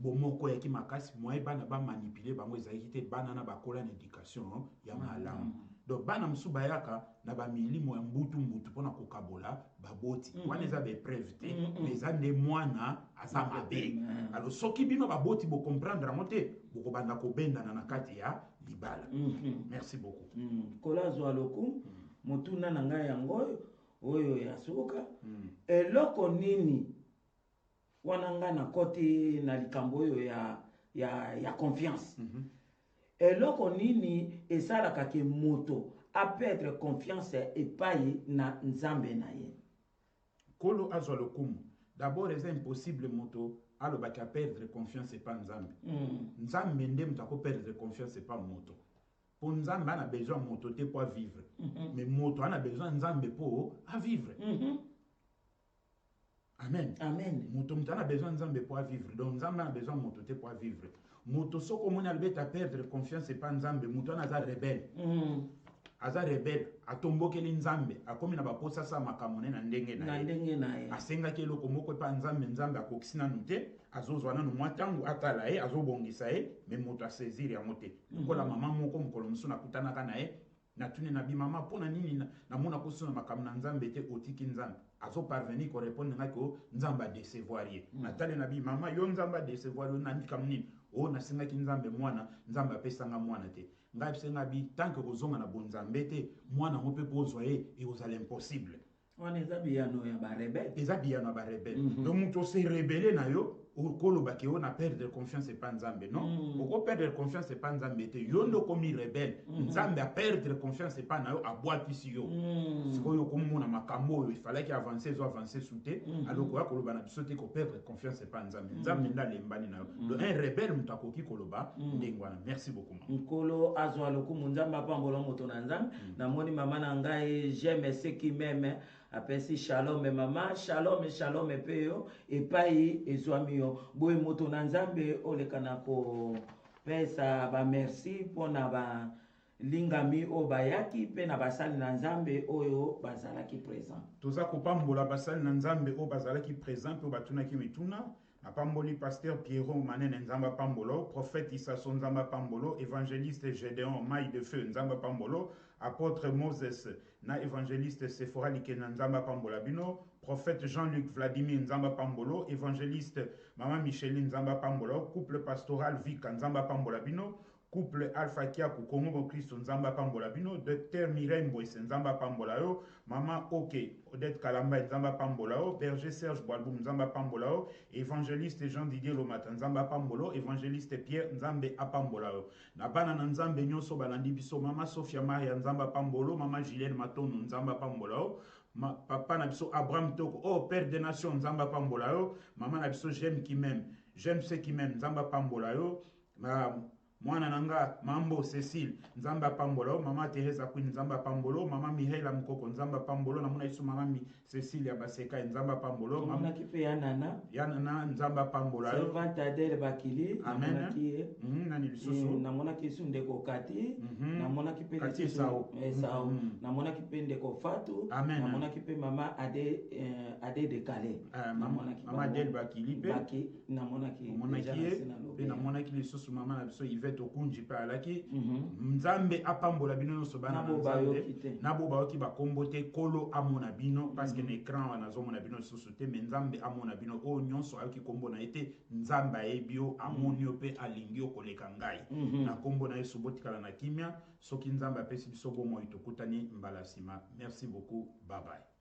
bomoko yaki makasi moye bana bamanipule bango ezalaki te bana na bakola na éducation ya malamu donc bana mosusu bayaka na bamilimo ya mbutu mpona kokabola baboti wana eza bepreve te mais eza nde mwana aza mabe alors soki bino baboti bocomprendre yango te bokobanda kobendana na kati ya libala. Merci beaucoup. kola azwa lokumu motuna na ngai yango oyo ya suka eloko nini wana nga na koti na likambo oyo ya confiance eloko nini esalaka ke moto aperdre confiance epai na nzambe na ye kolo azwa lokumu d'abord eza impossible moto alobaki aperdre confiance epa nzambe nzambe nde moto akoperdre confiance epa moto po nzambe ana besoin moto te po avivre mais moto ana besoin nzambe po avivre amen moto ana besoin nzambe po avivre donc nzambe ana besoin moto te po avivre moto soko omoni alobeti aperdre confiance epa nzambe moto wana aza rebelle atombokeli nzambe akomi na baposa sa makambo na ndenge na ye asengaki eloko moko epa nzambe akokisi nanu te azozwa nanu mwa ntango atala ye azobongisa ye me moto asaisir yango te lokola mama moko mokolo mosusu nakutanaka na ye natuni na bimama mpona nini namona kosuna makambo na nzambe te otiki nzambe azoparvenir korépondre ngaki o nzambe adecevoir ye natali na bimama yo nzambe adecevoir yo nandikam nini o nasengaki nzambe mwana nzambe apesanga mwana te ngai bisenga bi tanke kozonga na bonzambe te mwana ngo mpe pozwa ye ekozala impossible wana eza biyano ya barebele donc moto ose rebele na yo okolobaki yo na perdre confiance epa nzambe non okoperdre confiance epa nzambe te yo nde okomi rebele nzambe aperdre confiance epa na yo abwakisi yo sikoyo okomona makambo oyo efalaki avance ezo avance su te aloko ya koloba na biso te koperdre confiance epa nzambe nzambe nde alembani na yo donc un rebele moto akoki koloba ndenge wana. Merci beaucoup nkolo azwa lokumu nzambe apambola moto na nzambe namoni mama na ngai j'aime ce qui m'aime apesi shalom mama shalom pe yo epai ezwami yo boye moto na nzambe oleka na kopesa bamerci mpona balingami oyo bayaki mpe na basali na nzambe oyo bazalaki présent toza kopambola basali na nzambe oyo bazalaki présent mpe batunaki mituna napamboli pasteur Pierrot Manene nzamba pambolo prophète Isaso nzamba pambolo évangéliste Gédéon Maille de Feu nzamba pambolo apôtre Moses na évangéliste Sephora Likena nzamba pambola bino prophète Jean-Luc Vladimir nzamba pambolo évangéliste Maman Micheline nzamba pambolo couple pastoral Vika nzamba pambola bino couple Alpha Kia ku Congo Christo nzamba pambola bino, Docteur Mireille Mboise nzamba pambola yo, Maman OK Odette Kalamba nzamba pambola yo, Berger Serge Boalboum nzamba pambola yo, Évangéliste Jean Didier Lomata nzamba pambolo, Évangéliste Pierre nzambe apambola yo. Na bana na nzambe nyonso balandi biso, Mama Sophia Maria nzamba pambolo, Mama Julienne Matono nzamba pambola yo, papa na biso Abraham Toko, oh Père des Nations nzamba pambola yo, Maman na biso j'aime qui m'aime, j'aime ceux qui m'aiment nzamba pambola yo, mwana nanga Mambo Cécile nzamba pambolo, Mama Teresa Queen nzamba pambolo, Mama Mireille Mkoko nzamba pambolo, na muna iso Mama Cécile ya Baseka nzamba pambolo, Mama kipe Yanana nzamba pambola yo, Servante Adèle Bakili amen nani lisusu na mona kisu ndeko Kati na mona kipe Kati sao na mona kipe ndeko Fatu na mona kipe Mama Ade de Calais Mama Adèle Bakili pe na mona ki na mona ki lisusu Mama na biso Yvette Okunji pa alaki nzambe apambola bino nyonso bana nzambe nabo baoki bakombo te kolo amona bino parce que na écran wana azomona bino lisusu te mais nzambe amona bino o nyonso ayoki kombo na ete nzambe ayebi yo amoni yo pe alingi yo koleka ngai na kombo na Yesu botikala na kimia soki nzambe apesi biso bomoi tokutani mbala nsima. Merci beaucoup, bye bye.